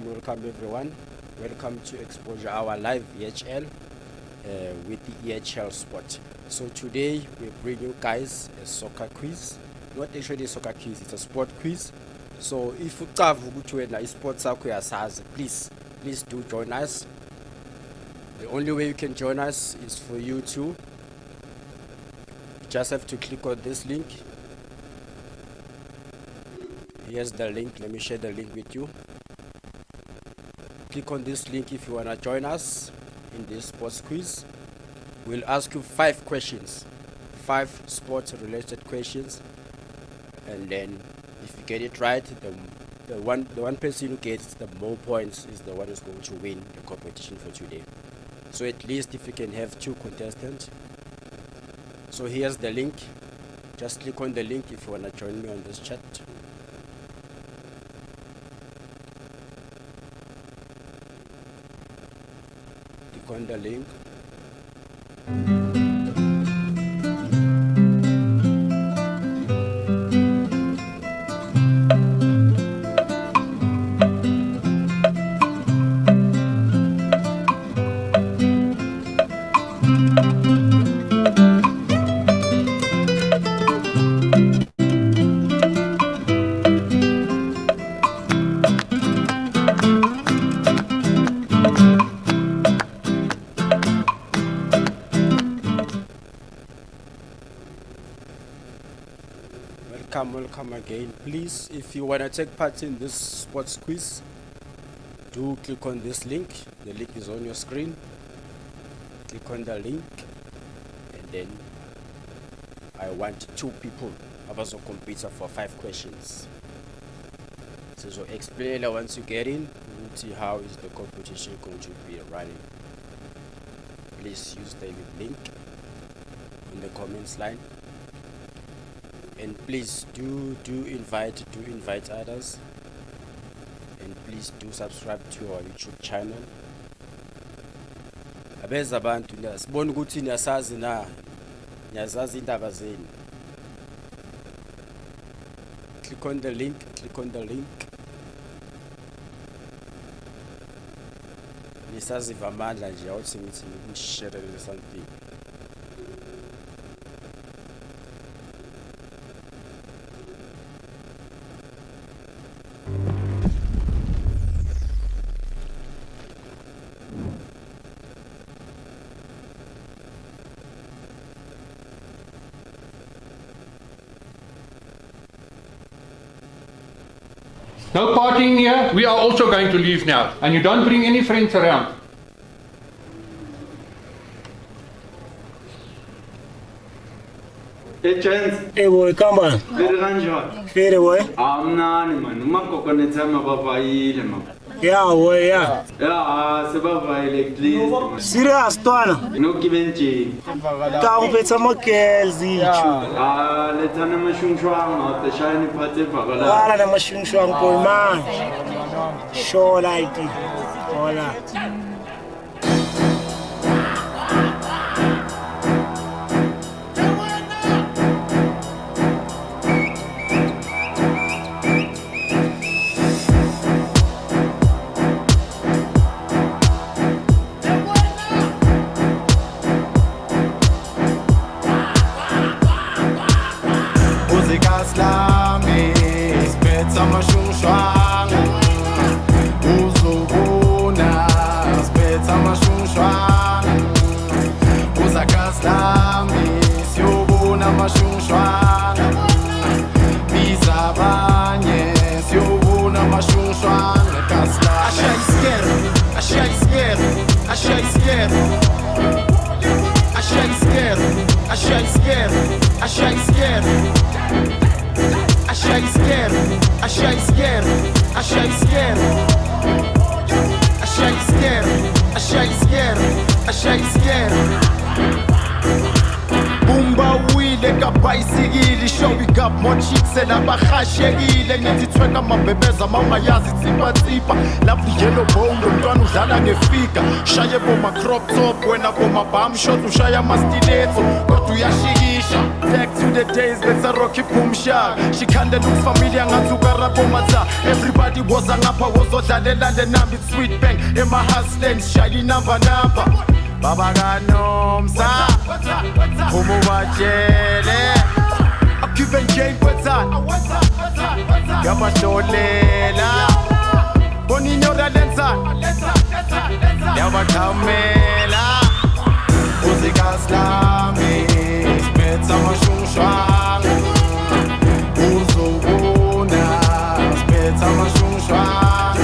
Welcome everyone. Welcome to Exposure Hour Live EHL with the EHL Sport. So today we bring you guys a soccer quiz. Not actually a soccer quiz, it's a sport quiz. So if you have a sports please do join us. The only way you can join us is for you to just have to click on this link. Here's the link. Let me share the link with you. Click on this link if you want to join us in this sports quiz. We'll ask you 5 questions, 5 sports related questions, and then if you get it right, the one person who gets the more points is the one who's going to win the competition for today. So at least if you can have 2 contestants. So here's the link. Just click on the link if you want to join me on this chat. On the link. Welcome again. Please, if you want to take part in this sports quiz, do click on this link. The link is on your screen. Click on the link, and then I want 2 people compete for 5 questions. So explain once you get in, we'll see how is the competition going to be running. Please use the link in the comments line. And please do invite others, and please do subscribe to our YouTube channel. Abeza abantu sibona ukuthi niyasazi na niyazazi indaba zenu. Click on the link. Nisaziva amandla nje awuthi ngithi ngishare something. No partying here. We are also going to leave now. And you don't bring any friends around. Hey, Chance. Hey, boy, come on. Very kanjani? Fede, boy. Amnani man. Umakokone tama bavayile man. Yeah, boy, yeah. Yeah, sebavayile please. Serious, Twana. No kibenchi. Kaupetsa girls ichu. Letana mashungshwanga, the shiny party vagala. Wala na mashungshwanga boy man. Show like it. Hola. Slami, spetsa mashungshwanga, uzobona, spetsa mashungshwanga, uzakaslami, siyobona mashungshwanga, bizabanye, siyobona mashungshwanga, kaslami. Ashai scared, I shake scared. Bumba wile kabhayisikili show we got more chicks and abahashekile ngithi thweka amabhebeza mawungayazi tsipa lovely yellow bone lomntwana udlala ngefika shaye boma crop top wena boma bum shot ushaya amastiletso kodwa uyashikisha back to the days let's rocky boom shot she kinda looks familiar ngathi ukarabomata everybody was ngapha wozodlalela le number sweet bang ema hustlers shaya number Baba Ganomsa, Homo Wachele, a Cuban Jane Wetsan, Yabasholela, Bonino Lensa, Yabakamela, Musica Slami, Spezama Shungshwang, Uzubuna, Spezama Shungshwang,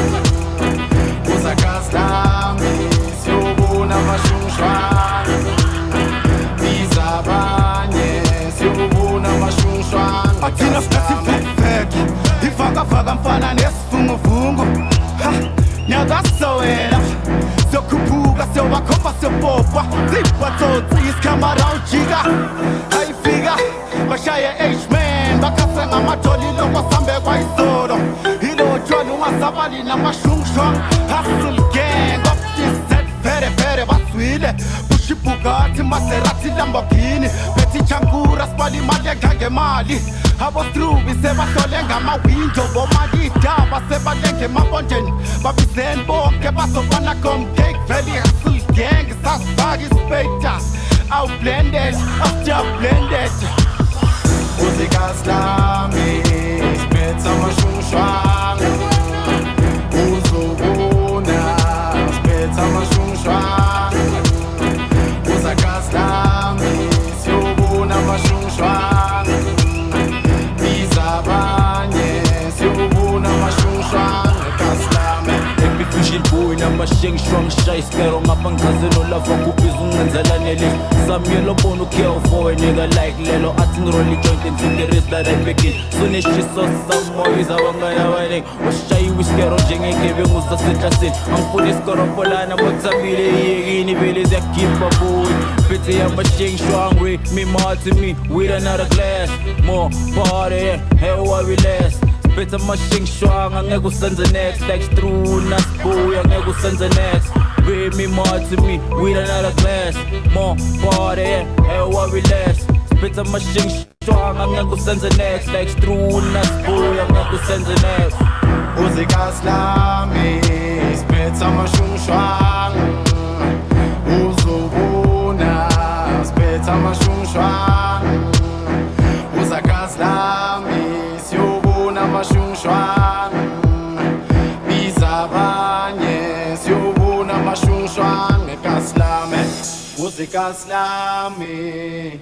Musica Slami, Siobuna Mashung. Athina sikhathi fake ifaka mfana nesivunguvungu nyakasowela sokhuphuka sowakhomba sopopa zibatsotsi isikhamara ujika ayifika bashaye H-man bakhasa ngamadoli lokwasambe kwayizolo ilotshwala ungasabali namashungshwang hustle gang of this set pere baswile Bugatti, Maserati, Lamborghini Betty Chankura, Spali, Malia, Gangemali Abo Strubi, Seba Solenga, ma window Bomadi, Daba, Seba Lenke, ma Bonten Babi Zenbo, Kebaso, Wanacom, Cake Valley, Hustle Gang, Sassagi, Spectre Outblended, blended Musica Slami, Spezza, Mashungshwang Uzubuna, Spezza, Mashungshwang Mashing strong shice pero ngapangazelo lava kubizungenzela nele Samuel bono care for a nigga like lelo atin rolly joint in the rest that I begin so neshiso some more is awangaya wale washayi whiskero njengekebe nguzasetlasini angifuni skorompolana motsabile yekini vele ziyakhipha boy Betty ya mashing strong with me more to me with another glass more party hey what we last Better mashing strong, angeke usenze next Like through nas boy, angeke usenze next Bring me more to me, with another glass More party, hey what we last Better mashing strong, angeke usenze next Like through nas boy, angeke usenze next Musica Slami, Spezza mashung strong Uzubuna, Spezza mashung strong Musica Slami Mashungshwang Bizabanye Siobuna Mashungshwang Kaslame Kaslame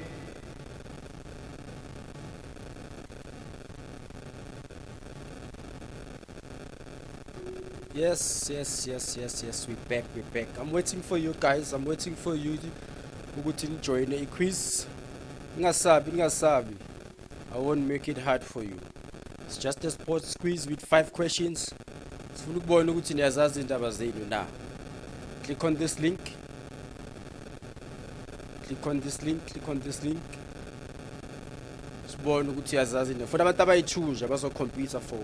Yes, we're back. I'm waiting for you guys. I'm waiting for you to join a quiz. Ngasabi. I won't make it hard for you. It's just a sports quiz with 5 questions. Now, click on this link. For the choose computer for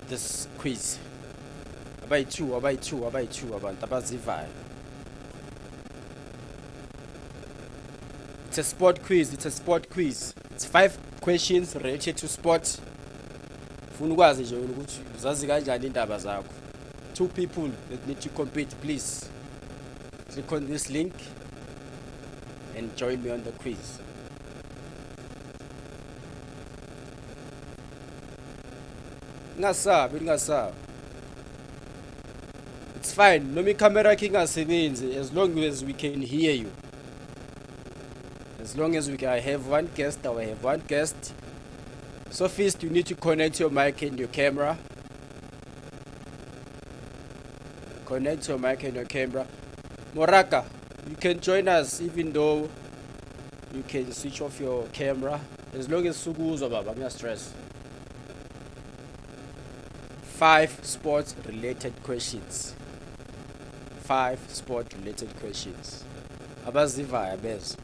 this quiz. It's a sport quiz. It's 5 questions related to sport. 2 people that need to compete, please click on this link and join me on the quiz. It's fine. No me camera king as long as we can hear you. As long as we can have one guest, I will have one guest. So first you need to connect your mic and your camera. Connect your mic and your camera. Moraka, you can join us even though you can switch off your camera. As long as Suguzo Baba, I'm not stressed. 5 sports related questions. 5 sport related questions. abazivayo beza.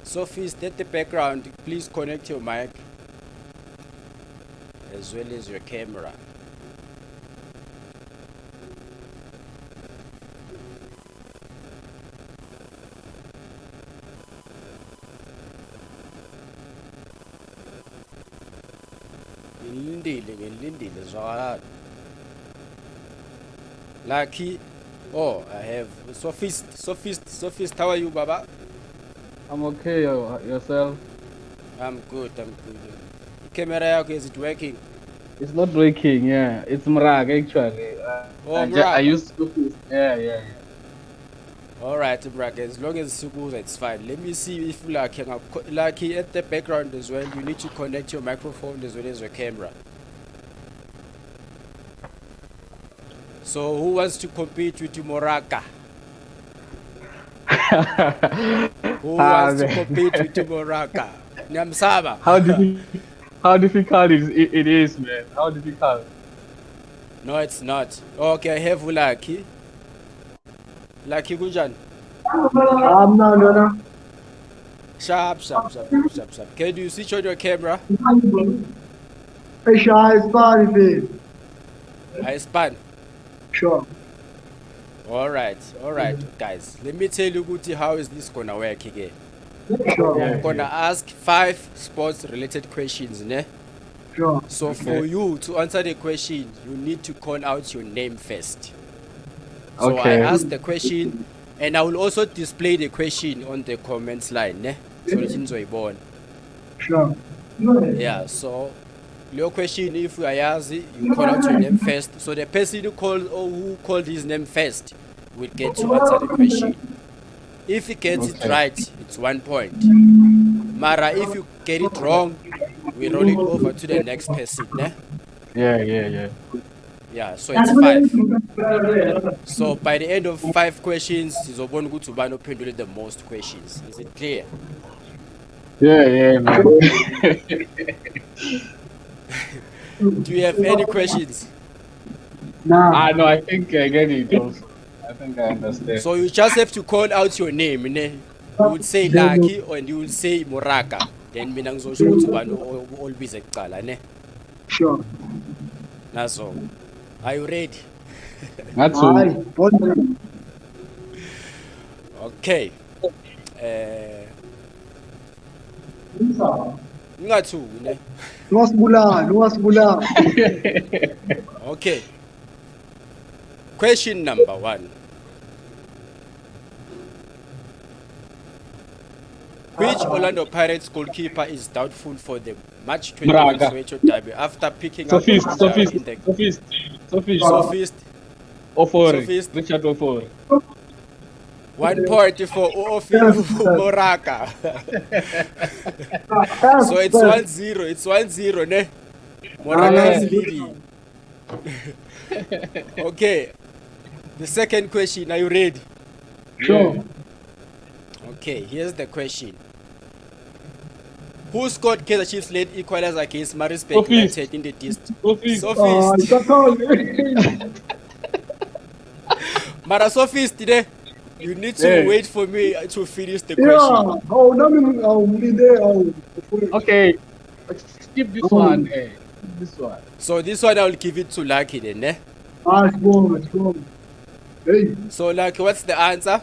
Sophist at the background, please connect your mic as well as your camera. Ngilindile zwakala. Lucky. Oh, I have Sophist, how are you, Baba? I'm okay, yourself? I'm good. Camera yakho, is it working? It's not working, yeah. It's Mrag, actually. I used to. Yeah. Alright, Mrag, as long as Sukuza, it's fine. Let me see if Lucky at the background as well. You need to connect your microphone as well as your camera. So, who wants to compete with Moraka? Who wants to compete with Moraka? Nyamsaba. How difficult it is, man? How difficult? No, it's not. Okay, I have Lucky. Lucky Gujan. No. Sharp. Can you switch on your camera? I span. Sure. Alright, guys. Let me tell you Guti, how is this gonna work again. Sure. I'm gonna ask 5 sports related questions, ne? Sure. So for you to answer the question, you need to call out your name first. So Okay. I ask the question and I will also display the question on the comments line, ne? So that you born. Sure. Yeah, so your question, if you are Yazi, you call out your name first. So the person who called his name first will get to answer the question. If he gets it right, it's 1 point. Mara, if you get it wrong, we roll it over to the next person, ne? Yeah. Yeah, so it's 5. So by the end of 5 questions, Zobon Gutubano pendulate the most questions. Is it clear? Yeah, man. Do you have any questions? No. No, I think I get it also. I think I understand. So you just have to call out your name, ne? You would say Lucky and you will say Moraka. Then mina ngizosho ukuthi ubani olbize kuqala, ne? Sure. Naso. Are you ready? That's all. Okay. Ngathuki, ne? Nwasibulala. Okay. Question number 1. Which Orlando Pirates goalkeeper is doubtful for the match 21 Braga. Soweto derby after picking Sophist. up in the Sophist? Ofori. Sophist. Richard Ofori. 1 point for Moraka. So it's 1-0. It's 1-0, ne? Moraka is leading. Okay. The second question, are you ready? Sure. Okay, here's the question. Who scored Kaizer Chiefs late equalizer against Maritzburg United in the distance? Sophist. Mara Sophist, today, you need to wait for me to finish the question. Okay. Skip this one. This one. So this one I will give it to Lucky then, eh? So Lucky, what's the answer?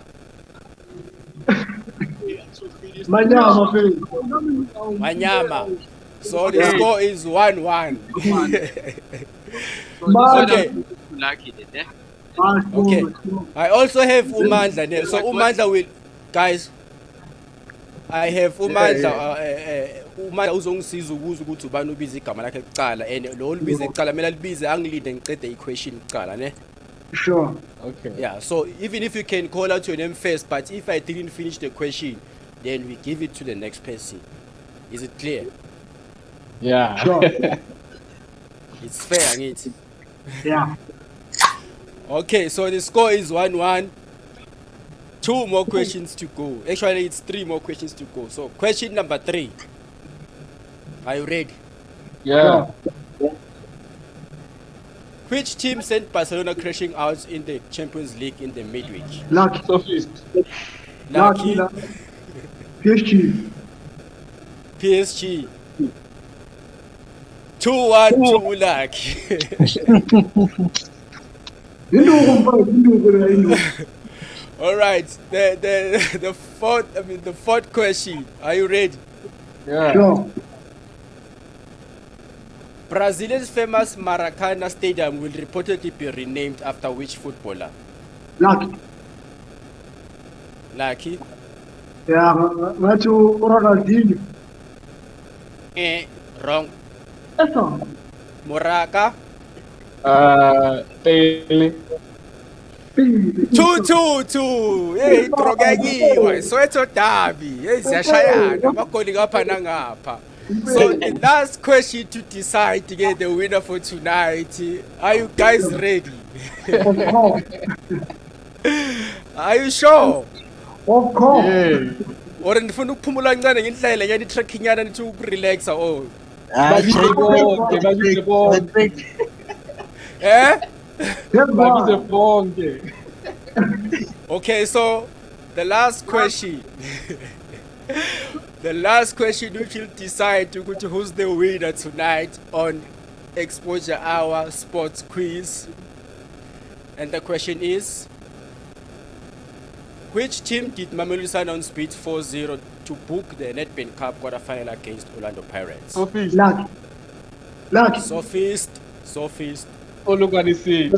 Manyama. So the score is 1-1. Okay. Okay. I also have Umandla there. So Umandla will, guys. I have Umandla. Umandla uzongisiza ukuze ukuthi ubani ubize igama lakhe kuqala and lo libize kuqala mina libize angilide ngiqede equation kuqala, ne? Sure. Okay. Yeah. So even if you can call out your name first, but if I didn't finish the question, then we give it to the next person. Is it clear? Yeah. Sure. It's fair, ain't it? Yeah. Okay, so the score is 1-1. 2 more questions to go. Actually, it's 3 more questions to go. So, question number 3. Are you ready? Yeah. Which team sent Barcelona crashing out in the Champions League in the midweek? Lucky. Sophist. Lucky. PSG. PSG. 2-1 to Lucky. All right. The fourth question. Are you ready? Yeah. Sure. Brazilian's famous Maracanã Stadium will reportedly be renamed after which footballer? Lucky. Lucky. Yeah, that's Ronaldinho. Wrong. That's all. Moraka. Pele. 2-2. Hey, drogagiwe. Soweto derby. Hey, siyashayana. Magoli ngapha nangapha. So the last question to decide to get the winner for tonight. Are you guys ready? Of course. Are you sure? Of course. Yeah. Or ndifuna ukuphumula kancane ngendlela yani trekking yana nithi ukurelaxa oh. Babize bonke. Eh? Babize bonke. Okay, so the last question. The last question which will decide who's the winner tonight on Exposure Hour Sports Quiz. And the question is, which team did Mamelodi Sundowns beat 4-0 to book the Nedbank Cup quarterfinal against Orlando Pirates? Sophist. Lucky. Sophist. Olugani City.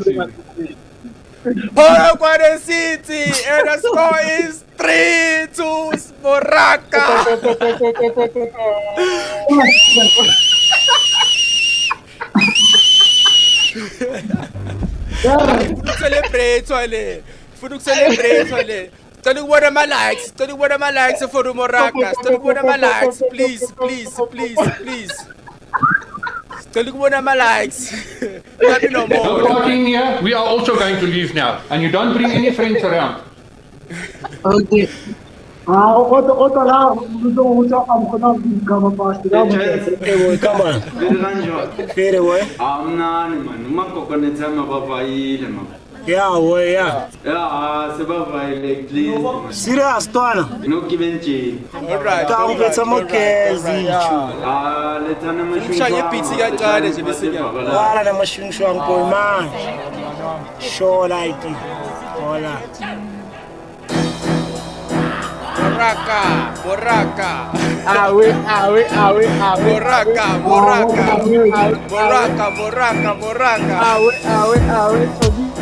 Polokwane City, and the score is 3-2 Moraka. Celebrate wale. Funa celebrate wale. Cela ukubona ama-likes. Cela ukubona ama-likes for Moraka. Cela ukubona ama-likes. Please. Cela ukubona ama-likes. Let me know The more. partying here, we are also going to leave now. And you don't bring any friends around. Okay. Otro lado, I'm gonna become a pastor. Hey boy, come on. Viri kanjani? Fede boy. Amnani man, umakokonetha mabavayile man. Yeah boy, yeah. Yeah, sebavayile please man. Serious twana. Inogive nje. Alright. Kaupetsa mogezi. Lethana Umshaye beats kancane nje bese ngiyabala. Wala namashungshwang boy man. Sure like it. Hola. Moraka. Awe. Moraka. Awe. Sophist.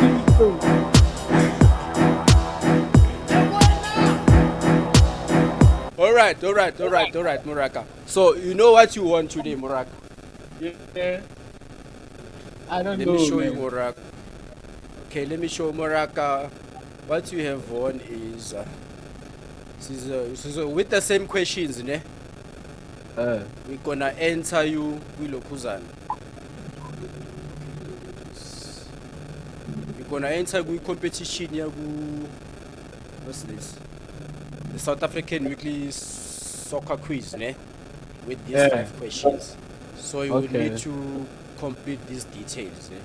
All right, Moraka. So you know what you want today, Moraka? Yeah. I don't Let know. me show you, Man. Moraka. Okay, let me show Moraka. What you have won is with the same questions, ne? We're gonna enter you Wilokuzan. We're gonna enter with competition here. What's this? The South African Weekly Soccer Quiz, ne? With these 5 questions. So you will need to complete these details. Eh?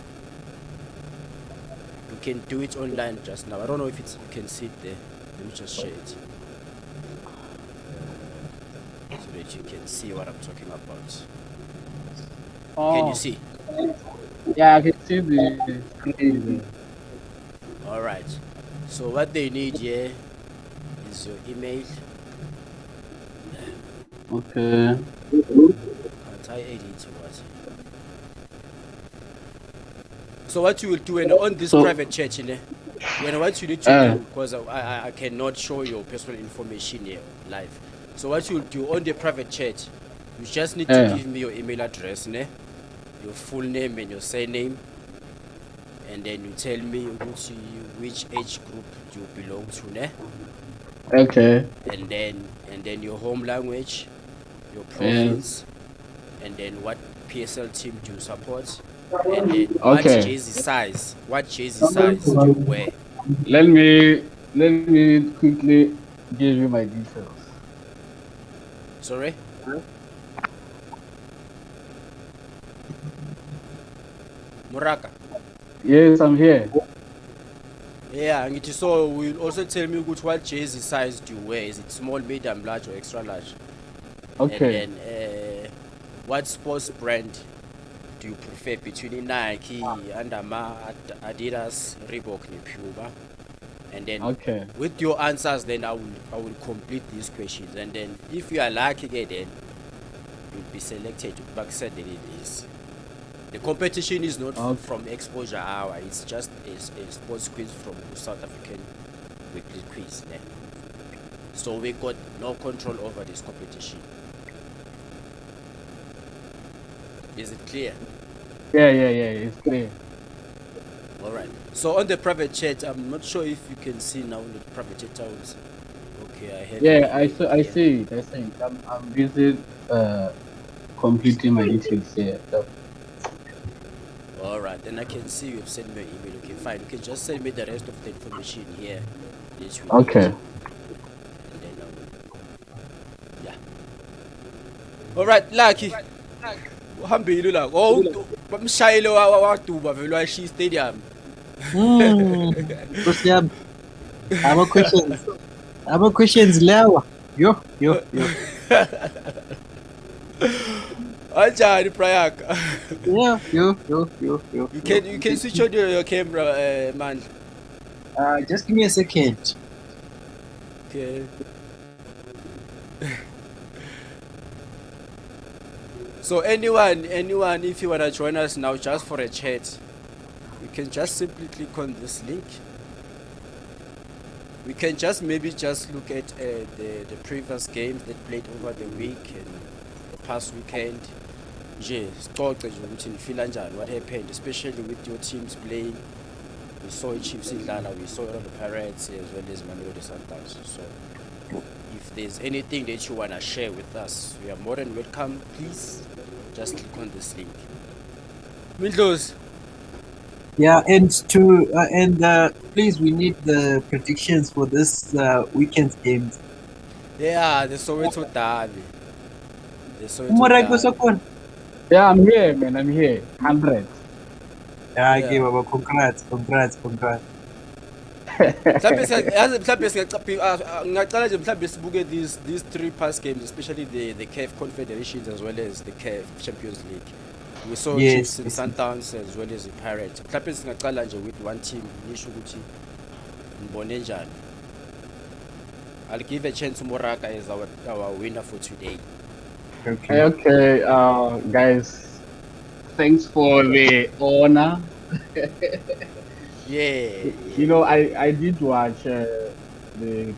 You can do it online just now. I don't know if you can see it there. Let me just share it. So that you can see what I'm talking about. Can you see? Yeah, I can see the screen. Alright. So what they need here is your email. Okay. Can't I edit what? So what you will do and on this private chat, when what you need to do, because I cannot show your personal information here live. So what you will do on the private chat, you just need to give me your email address, your full name and your surname, and then you tell me which age group you belong to, Okay. and then your home language, your province, and then what PSL team do you support, and then what jersey size do you wear. Let me quickly give you my details. Sorry? Moraka. Yes, I'm here. Yeah, and so will also tell me what jersey size do you wear? Is it small, medium, large, or extra large? Okay. And then what sports brand do you prefer between Nike, Under Armour, Adidas, Reebok, and Puma? And then Okay. with your answers, then I will complete these questions. And then if you are lucky, then you'll be selected to backside the is. The competition is not Okay. from Exposure Hour. It's just a sports quiz from South African weekly quiz. Then. So we got no control over this competition. Is it clear? Yeah. It's clear. All right. So on the private chat, I'm not sure if you can see now the private chat sounds. Okay, I have. Yeah, I see it. I see it. I'm busy completing my details here. So, All right, then I can see you've sent me an email. Okay, fine. You can just send me the rest of the information here. This we need. okay. And then yeah. All right, Lucky. Uhambile la. Oh, bamshayile waduba vele washi stadium. Nkosi yami. Ama-questions lawa. Yo. Anjani Prayaka? Yeah, yo. You can switch on your camera, man. Just give me a second. Okay. So anyone, if you wanna join us now just for a chat, you can just simply click on this link. We can just maybe just look at the previous games that played over the week and the past weekend. Nje sixoxe nje ukuthi nifila njani, what happened, especially with your teams playing. We saw Chiefs idlala, we saw the Pirates as well as Mamelodi Sundowns. So if there's anything that you wanna share with us, we are more than welcome. Please just click on this link. Windows. Yeah, and please, we need the predictions for this weekend's games. Yeah, the Soweto Derby. The Soweto Umorag Derby. Sokon. Yeah, I'm here, man. I'm here. 100. Yeah, Yeah. okay, Baba. Congrats. ngingacala nje mhlawumbe sibuke these three past games, especially the CAF Confederations as well as the CAF Champions League. We saw Yes, Chiefs and yes. Sundowns as well as the Pirates. Mhlawumbe singacala nje with one team nisho ukuthi ngibone njani. I'll give a chance to Moraka as our winner for today. Okay, guys. Thanks for the honor. Yeah. You know, I did watch the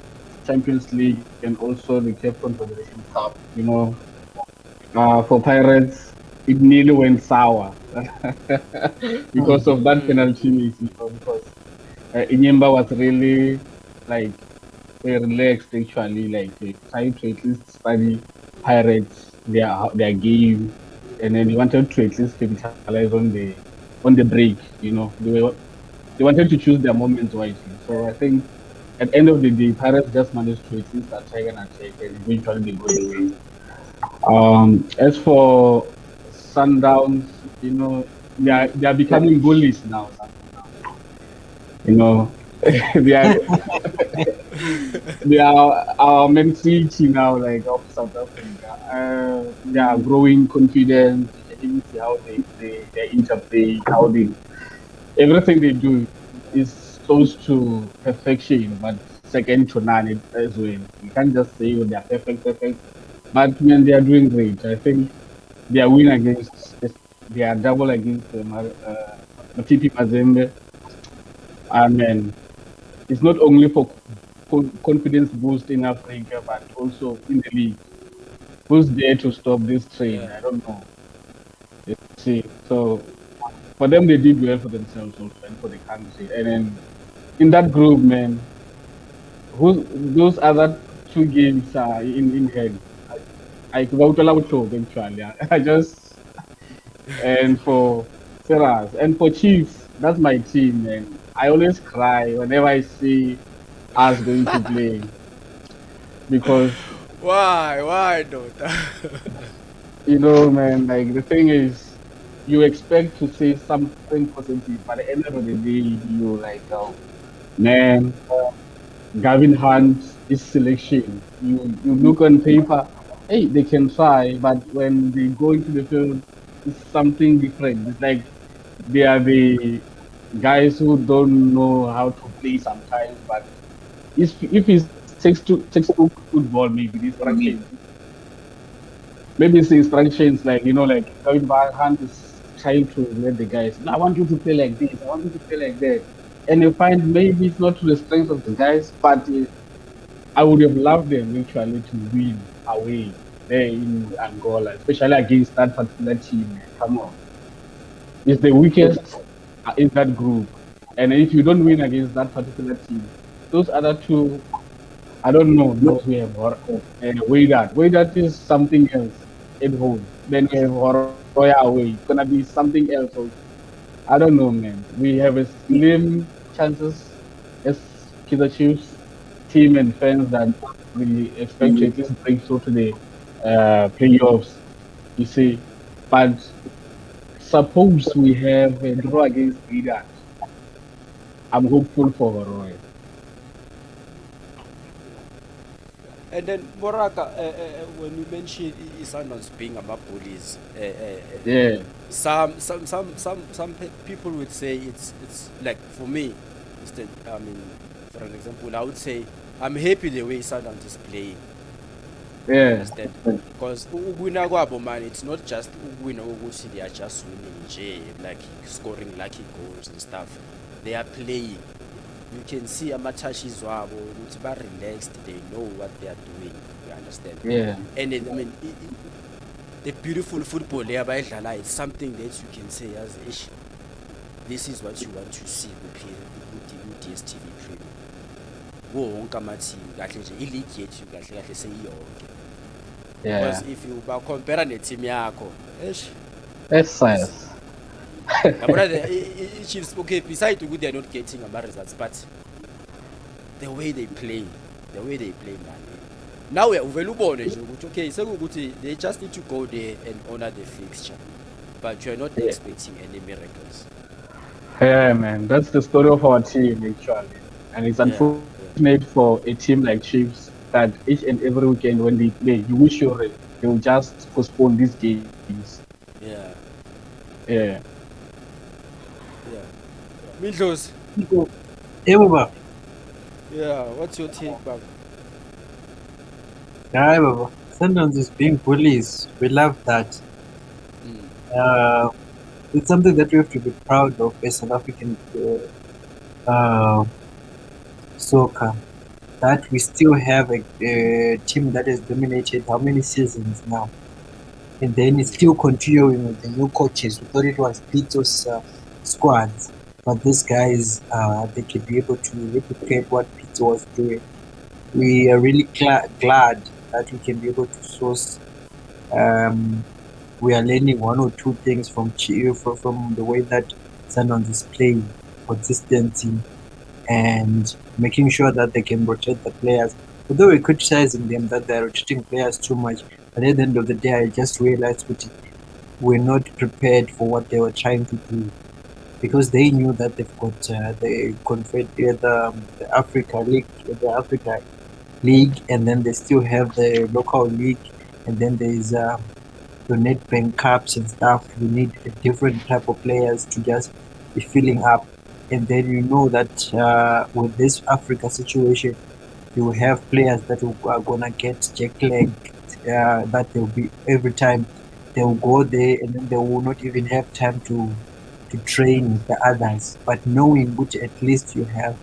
Champions League and also the CAF Confederation Cup. You know, for Pirates, it nearly went sour because of that penalty miss. You know, because Inyemba was really like very relaxed actually, like trying to at least study Pirates their game, and then he wanted to at least capitalize on the break. You know, they wanted to choose their moments wisely. So I think at the end of the day, Pirates just managed to at least attack and eventually they go away. As for Sundowns, you know, they are becoming bullies now. You know, they are our Man City now, like of South Africa. They are growing confidence. You can even see how they interplay, how they everything they do is close to perfection, but second to none as well. You can't just say they are perfect, but man, they are doing great. I think their win against their double against TP Mazembe, and it's not only for confidence boost in Africa, but also in the league. Who's there to stop this train? Yeah. I don't know. Let's see. So for them, they did well for themselves also and for the country. And then in that group, man, those other two games are in hand. I vote out to eventually. I just and for Serras and for Chiefs, that's my team, man. I always cry whenever I see us going to play because Why not? you know, man, like the thing is, you expect to say something positive, but at the end of the day, you like, man, Gavin Hunt, his selection. You look on paper, hey, they can try, but when they go into the field, it's something different. It's like they are the guys who don't know how to play sometimes. But if it's textbook football, maybe the instructions, maybe it's the instructions like like Gavin Hunt is trying to let the guys. "No, I want you to play like this. I want you to play like that." And you find maybe it's not to the strength of the guys, but I would have loved them actually to win away there in Angola, especially against that particular team. Man. Come on, it's the weakest in that group, and if you don't win against that particular team, those other two, I don't know. Not we have Wydad. Wydad is something else at home. Then we have Horoya away. It's gonna be something else also. I don't know, man. We have a slim chances as Kaizer Chiefs team and fans that we expect to at least break through to the playoffs. You see, but suppose we have a draw against Wydad. I'm hopeful for Roy. And then Moraka, when you mention Sundowns being about bullies, Yeah, some people would say it's like for me, instead, I mean, for an example, I would say I'm happy the way Sundowns is playing. You yeah, understand? Because uwina kwabo man, it's not just uwina ukuthi they are just winning nje, like scoring lucky goals and stuff. They are playing. You can see ama-touches wabo ukuthi ba-relaxed, they know what they are doing. You understand? yeah, And then, I mean, the beautiful football le abayidlalayo, it's something that you can say as ish, this is what you want to see ku-DStv Premium. Wo wonke ama-team kahle nje i-league yethu kahle kahle seyiyonke. yeah. Because if you compare ne-team yakho, eish, That's nice. yabona i-Chiefs, okay, besides ukuthi they are not getting ama-results, but the way they play, man. Now uvele ubone nje ukuthi okay, sekukuthi they just need to go there and honor the fixture, but you are not expecting any miracles. Yeah, man, that's the story of our team actually, and it's Yeah, unfortunate for a team like Chiefs that each and every weekend when they play, you wish they will just postpone these games. yeah, Yeah, yeah. Midlos, Hey, Baba. yeah, what's your take, Baba? Hi, Baba. Sundowns is being bullies. We love that. Mm. It's something that we have to be proud of as South African soccer. That we still have a team that has dominated how many seasons now, and then it's still continuing with the new coaches. We thought it was Pito's squads, but these guys they can be able to replicate what Pito was doing. We are really glad that we can be able to source. We are learning one or two things from from the way that Sundowns is playing, consistency, and making sure that they can rotate the players. Although we're criticizing them that they're rotating players too much, but at the end of the day, I just realized that we're not prepared for what they were trying to do, because they knew that they've got the Africa League, and then they still have the local league, and then there's the Nedbank Cups and stuff. We need a different type of players to just be filling up. And then you know that with this Africa situation, you will have players that are gonna get jet lagged. That they'll be every time they will go there, and then they will not even have time to train with the others. But knowing which at least you have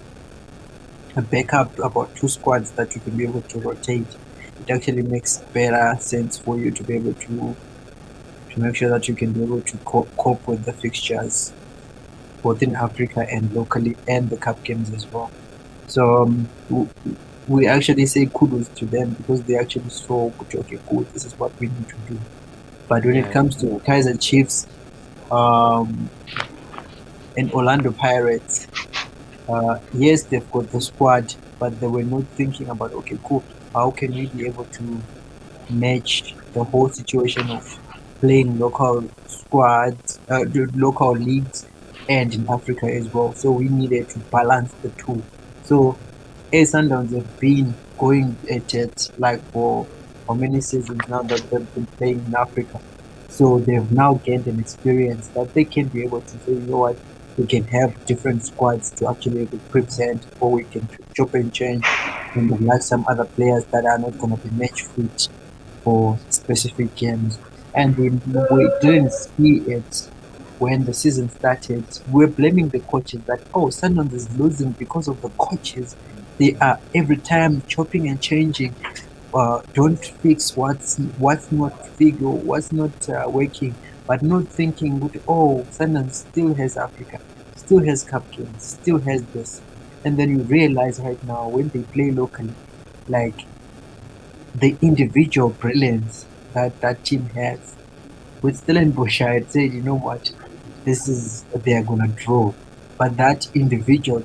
a backup about 2 squads that you can be able to rotate, it actually makes better sense for you to be able to make sure that you can be able to cope with the fixtures both in Africa and locally, and the cup games as well. So we actually say kudos to them, because they actually saw, okay, cool, this is what we need to do. But when it comes to Kaizer Chiefs and Orlando Pirates, yes, they've got the squad, but they were not thinking about, okay, cool, how can we be able to match the whole situation of playing local squads, local leagues, and in Africa as well. So we needed to balance the two. So as Sundowns have been going at it like for many seasons now that they've been playing in Africa. So they've now gained an experience that they can be able to say, you know what, we can have different squads to actually represent, or we can chop and change and like some other players that are not going to be match fit for specific games. And we didn't see it when the season started. We're blaming the coaches that, oh, Sundowns is losing because of the coaches. They are every time chopping and changing. Don't fix what's not figure, what's not working, but not thinking, oh, Sundowns still has Africa, still has cup games, still has this. And then you realize right now when they play locally, like the individual brilliance that that team has. With Stellenbosch, I'd say, you know what, this is they are gonna draw, but that individual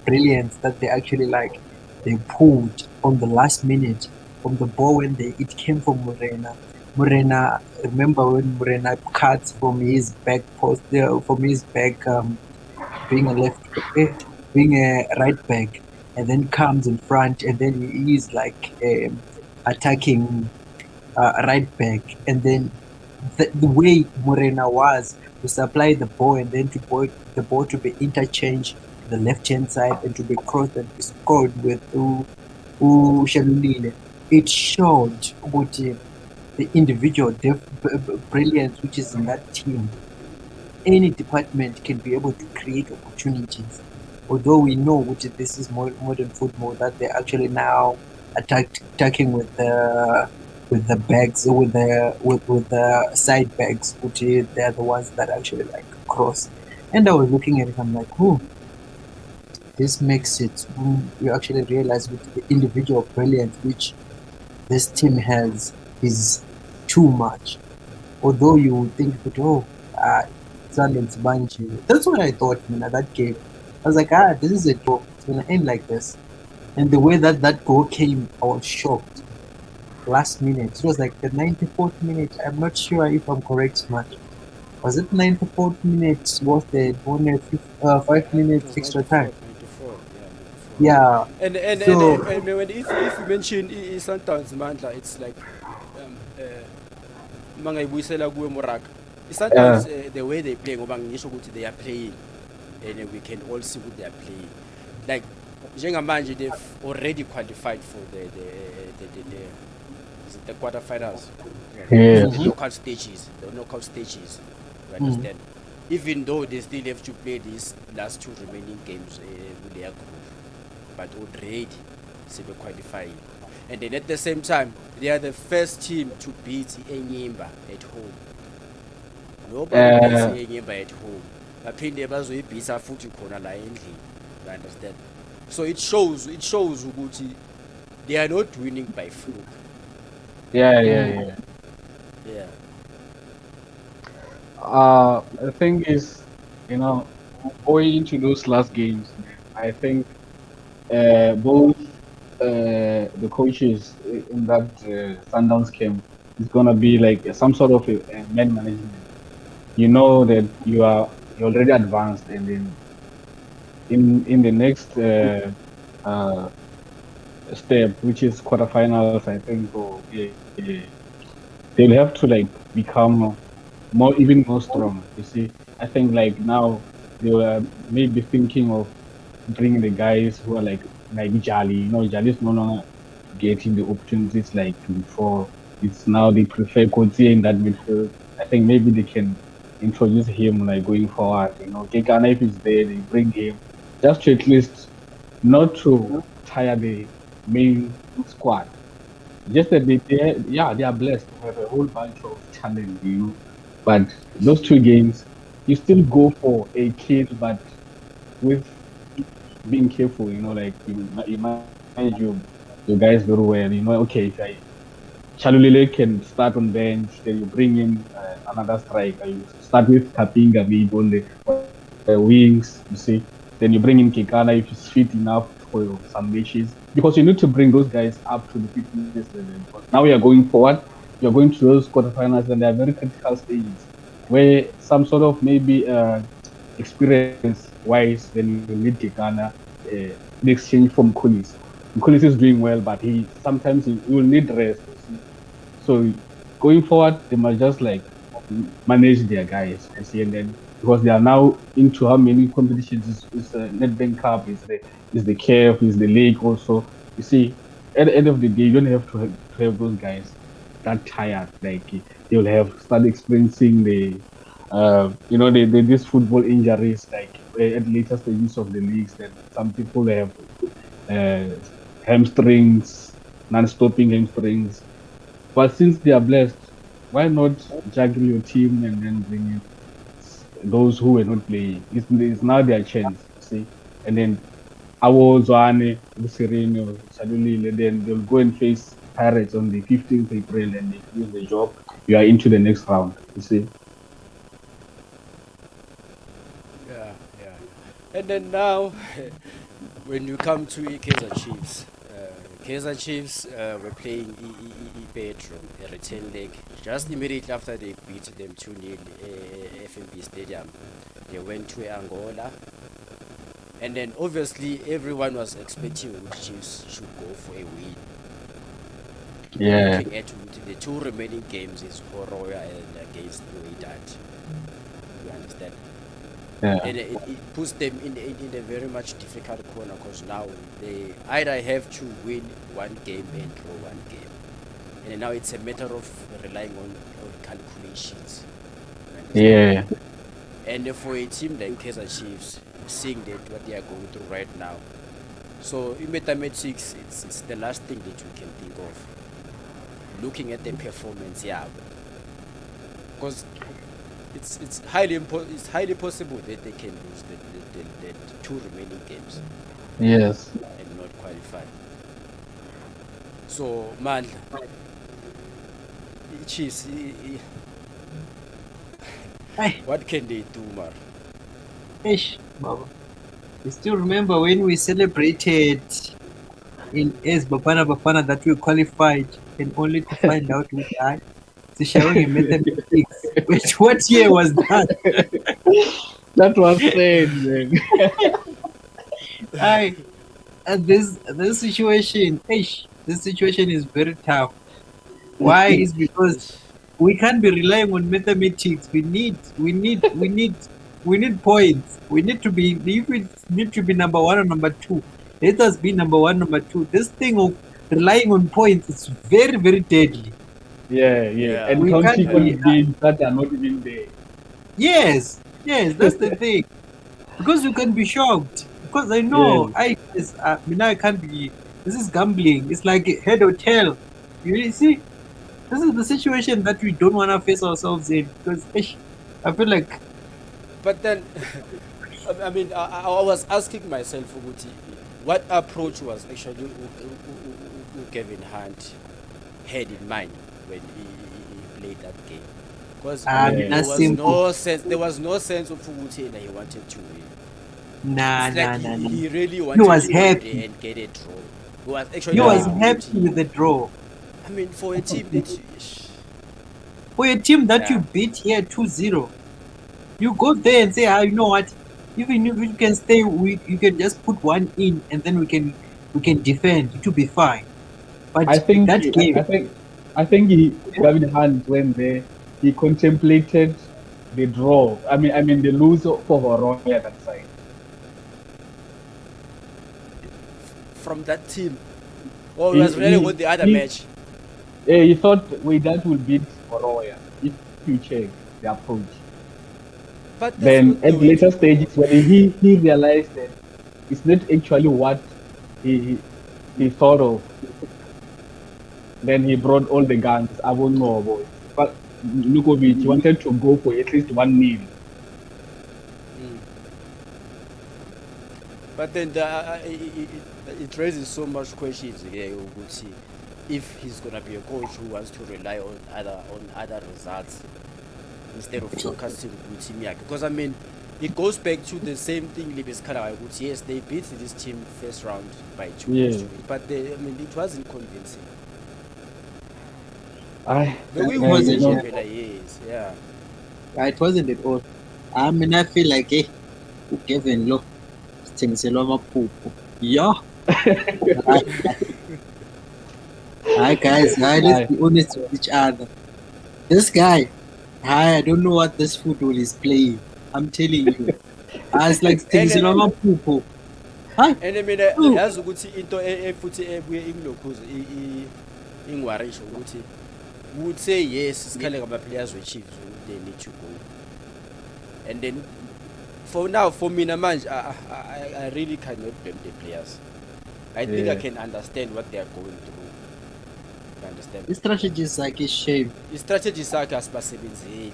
brilliance that they actually like, they pulled on the last minute from the ball when it came from Morena. Morena, remember when Morena cuts from his back post, from his back, being a being a right back, and then comes in front, and then he is like attacking right back, and then the way Morena was to supply the ball and then the ball to be interchanged to the left hand side and to be crossed and be scored with Shalulile. It showed what the individual brilliance which is in that team. Any department can be able to create opportunities. Although we know which this is modern football that they're actually now attacking with the backs, with the side backs, which they're the ones that actually like cross. And I was looking at it, I'm like, oh, this makes it. You actually realize with the individual brilliance which this team has is too much. Although you would think that, oh, Sundance Banji. That's what I thought, man, at that game. I was like, this is a draw. It's gonna end like this. And the way that that goal came, I was shocked. Last minute. It was like the 94th minute. I'm not sure if I'm correct, much. Was it 94th minute? Was the bonus 5 minutes It was extra 94, time? 94, yeah, 94. Yeah. So, And when if you mention Sundowns Mandla, it's like mangayibuyisela kuwe Moraka. Sundowns the way they play ngoba ngisho ukuthi they are playing and we can all see what they are playing. Like njengamanje they've already qualified for is it the quarterfinals? Yeah. The knockout stages. The knockout stages. You understand? Even though they still have to play these last two remaining games with their group, but already they qualifying. And then at the same time, they are the first team to beat Enyimba at home. Nobody beats Enyimba at home. Baphinde bazoyibhisa futhi khona la endlini. You understand? So it shows ukuthi they are not winning by fluke. Yeah. Yeah. The thing is, going into those last games, I think both the coaches in that Sundowns camp is gonna be like some sort of a man management. You know that you're already advanced, and then in the next step, which is quarterfinals, I think, they'll have to like become even more strong. You see, I think like now they were maybe thinking of bringing the guys who are like Jali. Jali is no longer getting the opportunities like before. It's now they prefer Kotie in that midfield. I think maybe they can introduce him like going forward. Kekana, if he's there, they bring him just to at least not to tire the main squad. Just that they are blessed to have a whole bunch of talent, But those two games, you still go for a kill, but with being careful, like you manage your guys very well. Okay, if Chalulile can start on bench, then you bring in another striker. You start with Kapinga, maybe on the wings, you see. Then you bring in Kekana if he's fit enough for some matches. Because you need to bring those guys up to the fitness level. Because now we are going forward. you're going to those quarterfinals, and there are very critical stages where some sort of maybe experience wise, then you meet Ghana in exchange from Kulis. Kulis is doing well, but he sometimes he will need rest. You see, so going forward, they must just like manage their guys. You see, and then because they are now into how many competitions is Nedbank Cup, is the CAF, is the league also. You see, at the end of the day, you don't have to have those guys that tired. Like they'll have started experiencing these football injuries like at later stages of the leagues. Then some people have uh, hamstrings, non-stopping hamstrings. But since they are blessed, why not juggle your team and then bring in those who were not playing? It's now their chance, you see. And then our Zwane, Sereno, Salulile, then they'll go and face Pirates on the 15th April and they finish the job. You are into the next round, you see. Yeah, yeah. And then now, when you come to Kaizer Chiefs, Kaizer Chiefs were playing Petro, a return leg, just immediately after they beat them 2-0 FNB Stadium. They went to Angola, and then obviously everyone was expecting the Chiefs should go for a win. Yeah, Looking at the two remaining games is Horoya and against Wydad. You understand? yeah, And it puts them in a very much difficult corner because now they either have to win one game and draw one game. And now it's a matter of relying on calculations. You understand? yeah, And for a team like Kaizer Chiefs, seeing that what they are going through right now, so in mathematics, it's the last thing that we can think of. Looking at the performance, yeah, because it's highly possible that they can lose the two remaining games yes. and not qualify. So Mandla, Chiefs, Hey, what can they do, Mar? ish, Baba. You still remember when we celebrated in S Bafana Bafana that we qualified and only to find out we died? To showing in mathematics. Wait, what year was that? That was sad, man. I and this situation, ish, this situation is very tough. Why? Is because we can't be relying on mathematics. We need points. We need to be if we need to be number one or number two. Let us be number one, number two. This thing of relying on points is very, very deadly. Yeah, yeah. Yeah, And We can't counting be on games that are not even there. yes, yes, that's the thing. Because you can be shocked. Because I know Yeah. I can't be this is gambling. It's like head or tail. You see, this is the situation that we don't wanna face ourselves in because I feel like but then I mean I was asking myself, Uguti, what approach was actually Kevin Hunt had in mind when he played that game? Because Yeah. that's simple. there was no sense of Uguti that he wanted to win. Nah, It's like nah, nah, nah. he really He wanted was to go there happy. and get a draw. He was actually He was Yeah. able happy with to. the draw. I mean, for a team that For a team that you yeah, beat here 2-0, you go there and say, you know what? Even if you can stay, you can just put one in, and then we can defend. It will be fine. But I think that game, Gavin Hunt went there. He contemplated the draw. I mean the lose for Horoya that side. from that team, or he He was really he with the other he, match. he thought that will beat Horoya if you check the approach. But that's Then not the at way to later go. stages when he realized that it's not actually what he thought of. Then he brought all the guns. I won't know about it. But Lukovic wanted to go for at least 1-0. Mm. But then it raises so much questions here. Uguti, if he's gonna be a coach who wants to rely on other results instead of focusing on team yakhe. Because I mean, it goes back to the same thing Libes Karawa. Yes, they beat this team first round by 2 goals Yeah. to 1, but it wasn't convincing. It Bekuyimali wasn't. nje phela, yes, yeah. It wasn't at all. I mean, I feel like, hey, Kevin, look, sithengiselwa amaphupho. Yeah. Hi, hi, guys. Hi, let's I, be honest with each other. This guy, hi, I don't know what this football is playing. I'm telling you. It's like And sithengiselwa amaphupho. Hi. and mina Oh, yazi ukuthi into futhi ebuye ingilokhuze ingwarisho ukuthi would say yes sikhale ngama players we Chiefs they need to go. And then for now for mina manje I really cannot blame the players. I think I yeah. can understand what they are going through. You understand? the strategy is like a shame. I-strategy sakhe asibasebenzeli.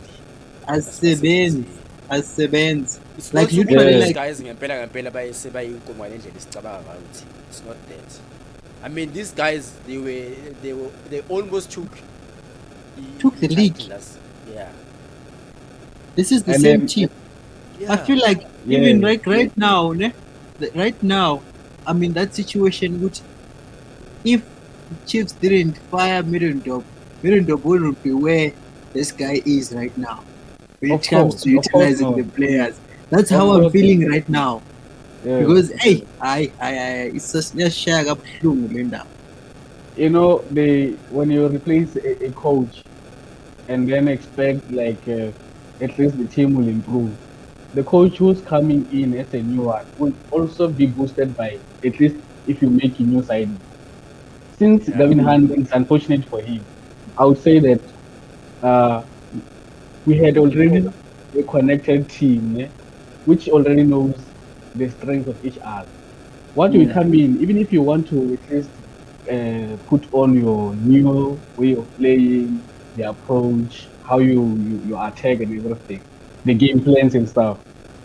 Asebenzi. Asebenzi. It's Like not ukuthi literally, these like, guys ngempela sebayinkomo ngale ndlela esicabanga ngayo ukuthi it's not that. I mean these guys they almost took took the league. title yeah. This is the And same then, team. Yeah. I feel like yeah, even right now, ne? Right now, I mean that situation would, if Chiefs didn't fire Mirandop wouldn't be where this guy is right now when Of it comes course, to of course utilizing not. the players. That's Of how I'm course feeling not. right now. Yeah. Because hey, it's just shag up Linda. You know, when you replace a coach and then expect like at least the team will improve, the coach who's coming in as a new one will also be boosted by at least if you make a new signing. Since Yeah. Gavin Hunt, it's unfortunate for him. I would say that uh, we had already a connected team, which already knows the strength of each other. What will come in, even if you want to at least put on your new way of playing, the approach, how you attack and everything, the game plans and stuff.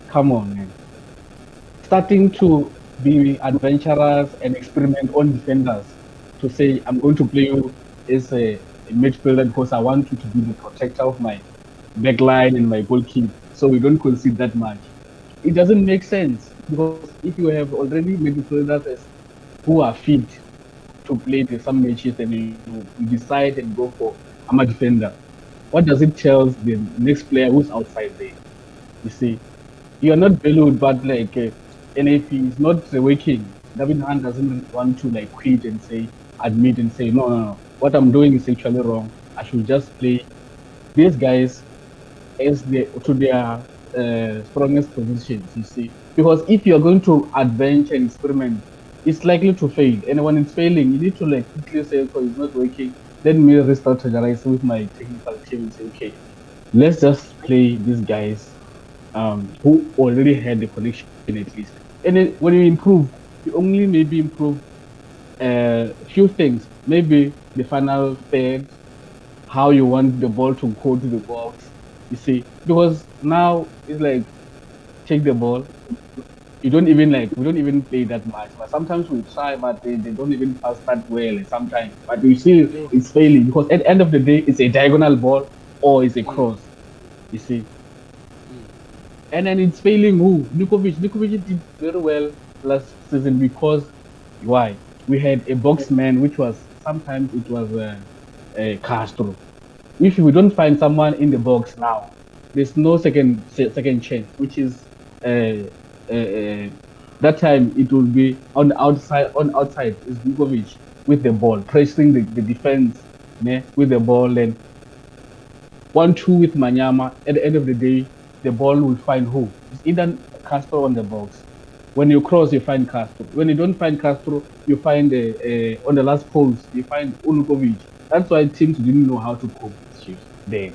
Come on, man. Starting to be adventurous and experiment on defenders to say, I'm going to play you as a midfielder because I want you to be the protector of my backline and my goalkeeper, so we don't concede that much. It doesn't make sense because if you have already midfielders who are fit to play some matches and you decide and go for I'm a defender, what does it tell the next player who's outside there? You see, you are not valued, but like NAP is not working. David Hunt doesn't want to like quit and admit and say, no. What I'm doing is actually wrong. I should just play these guys as to their strongest positions. You see, because if you're going to adventure and experiment, it's likely to fail. And when it's failing, you need to like quickly say, "Okay, it's not working." Let me re-strategize with my technical team and say, "Okay, let's just play these guys who already had the connection at least." And then when you improve, you only maybe improve a few things. Maybe the final third, how you want the ball to go to the box. You see, because now it's like take the ball. You don't even like we don't even play that much. But sometimes we try, but they don't even pass that well. Sometimes, but we see No. it's failing because at the end of the day, it's a diagonal ball or it's a cross. You see, and then it's failing who? Nikovic. Nikovic did very well last season because why? We had a boxman, which was sometimes it was Castro. If we don't find someone in the box now, there's no second chance, which is uh, that time it will be on the outside. On outside is Nikovic with the ball, pressing the defense with the ball, and 1-2 with Manyama. At the end of the day, the ball will find who? It's either Castro on the box. When you cross, you find Castro. When you don't find Castro, you find on the last post, you find Unukovic. That's why teams didn't know how to cope with Chiefs then.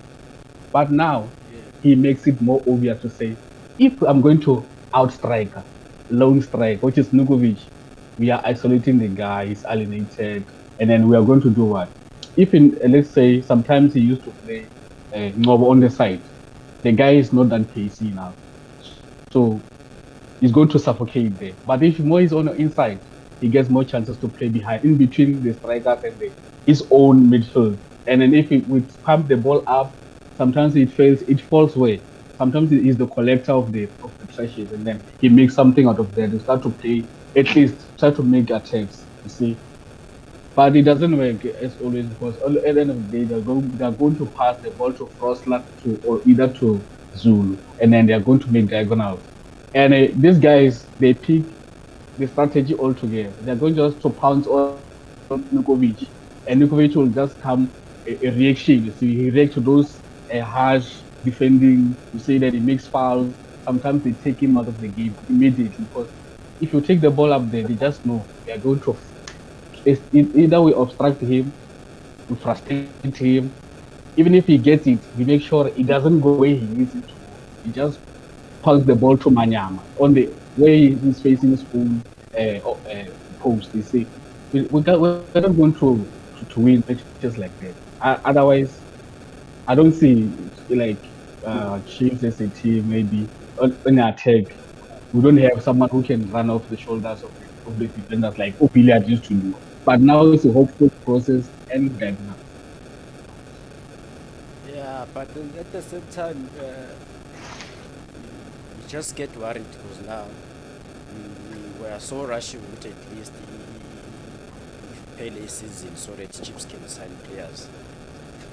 But now, he makes it more obvious to say, if I'm going to outstriker, lone strike, which is Nukovic, we are isolating the guy, he's alienated, and then we are going to do what? If in, let's say, sometimes he used to play Ngobo on the side, the guy is not that pacey now. So he's going to suffocate there. But if Mo is on the inside, he gets more chances to play behind, in between the strikers and his own midfield. And then if we pump the ball up, sometimes it fails, it falls away. Sometimes he is the collector of the treasures, and then he makes something out of that. They start to play, at least try to make attacks. You see, But it doesn't work as always because at the end of the day, they're going to pass the ball to Frostlat to or either to Zulu, and then they're going to make diagonals. And these guys, they pick the strategy altogether. They're going just to pounce on Nukovic, and Nukovic will just come a reaction. You see, he react to those harsh defending. You say that he makes fouls. Sometimes they take him out of the game immediately because if you take the ball up there, they just know they are going to either we obstruct him, we frustrate him. Even if he gets it, we make sure it doesn't go where he needs it to go. He just pass the ball to Manyama on the way he's facing his own post. They say we're not going to win matches like that. Otherwise, I don't see like Chiefs as a team maybe on attack. We don't have someone who can run off the shoulders of the defenders like Opiliad used to do. But now it's a hopeful process and diagonal. Yeah, but then at the same time, you just get worried because now we were so rushing with at least the early season so that Chiefs can sign players.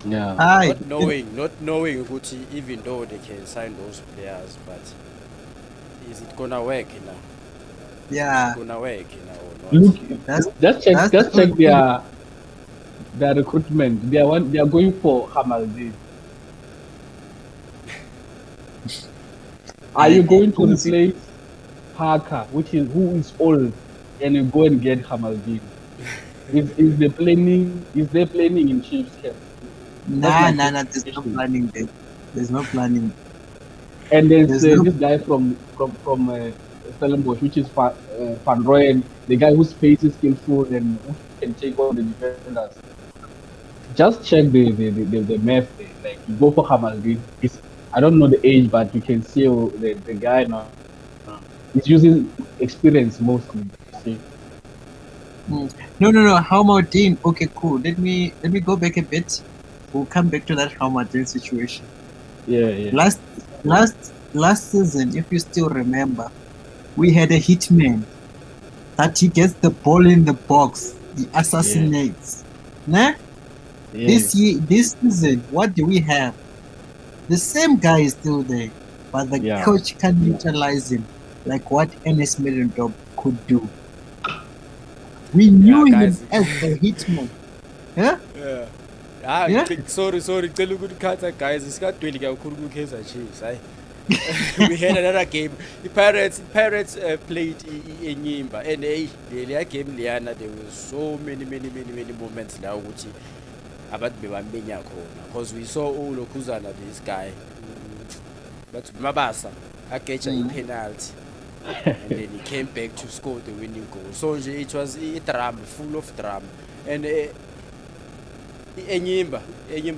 Yeah. Aye. Not knowing Gucci, even though they can sign those players, but is it gonna work now? Yeah. Is it gonna work or not? Look, That's just check that's the check good their recruitment. They are going for Hamaldin. Are you going to replace Parker, who is old, and you go and get Hamaldin? Is the planning? Is there planning in Chiefs camp? Nah. my There's no question. planning there. There's no planning. And there's There's no. this guy from Stellenbosch, which is Van Rooyen, the guy whose pace is skillful and who can take on the defenders. Just check the math there. Like you go for Hamaldin. I don't know the age, but you can see the guy now. He's using experience mostly. See? No. How about Dean? Okay, cool. Let me go back a bit. We'll come back to that How Dean situation. Yeah. Last season, if you still remember, we had a hitman that he gets the ball in the box, he assassinates. Nah? Yeah. This season, what do we have? The same guy is still there, but the Yeah. coach can utilize him like what NS Middendorp could do. We knew him guys. as a hitman. Huh? Yeah. Yeah? Sorry, cela ukukhatha guys, isikadweli kakhulu ku-Kaizer Chiefs, hayi. We had another game. The Pirates played Enyimba, and leya game leyana there were so many moments la ukuthi abantu bebamenya khona because we saw uLokhuzana, this guy but Mabasa ageja penalty and then he came back to score the winning goal. So it was a drama, full of drama, and Enyimba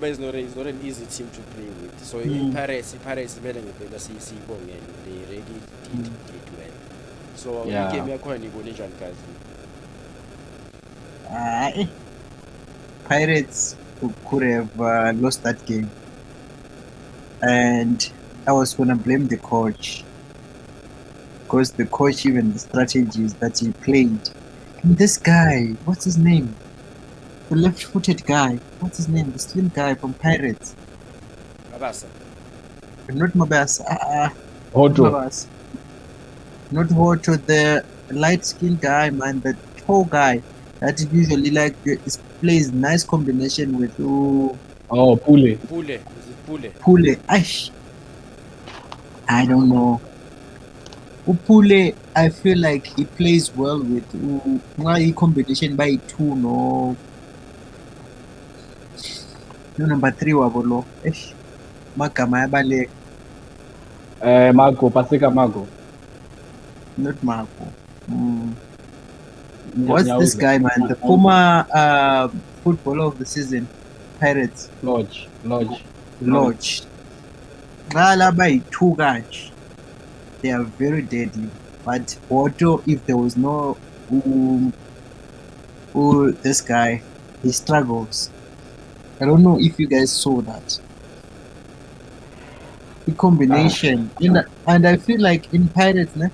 is not an easy team to play with. So in Pirates vele ngempela siyibongele, they really did well. So Yeah. game yakhona ibone njani guys? Pirates could have lost that game, and I was gonna blame the coach because the coach, even the strategies that he played. And this guy, what's his name? The left-footed guy. What's his name? The slim guy from Pirates. Mabasa. Not Mabasa. Hoto. Mabasa. Not Hoto. The light-skinned guy, man. The tall guy that usually plays nice combination with Pule. Pule. Is it Pule? Pule. Aish. I don't know. Upule, I feel like he plays well with my combination by two. No, number 3 wabolo. Magama yabaleka. Marco, Paseka Marco. Not Marco. What's this guy, man? The former footballer of the season, Pirates. Lodge. Ngala by 2 guys. They are very deadly. But Otto, if there was no this guy, he struggles. I don't know if you guys saw that. The combination. And I feel like in Pirates, the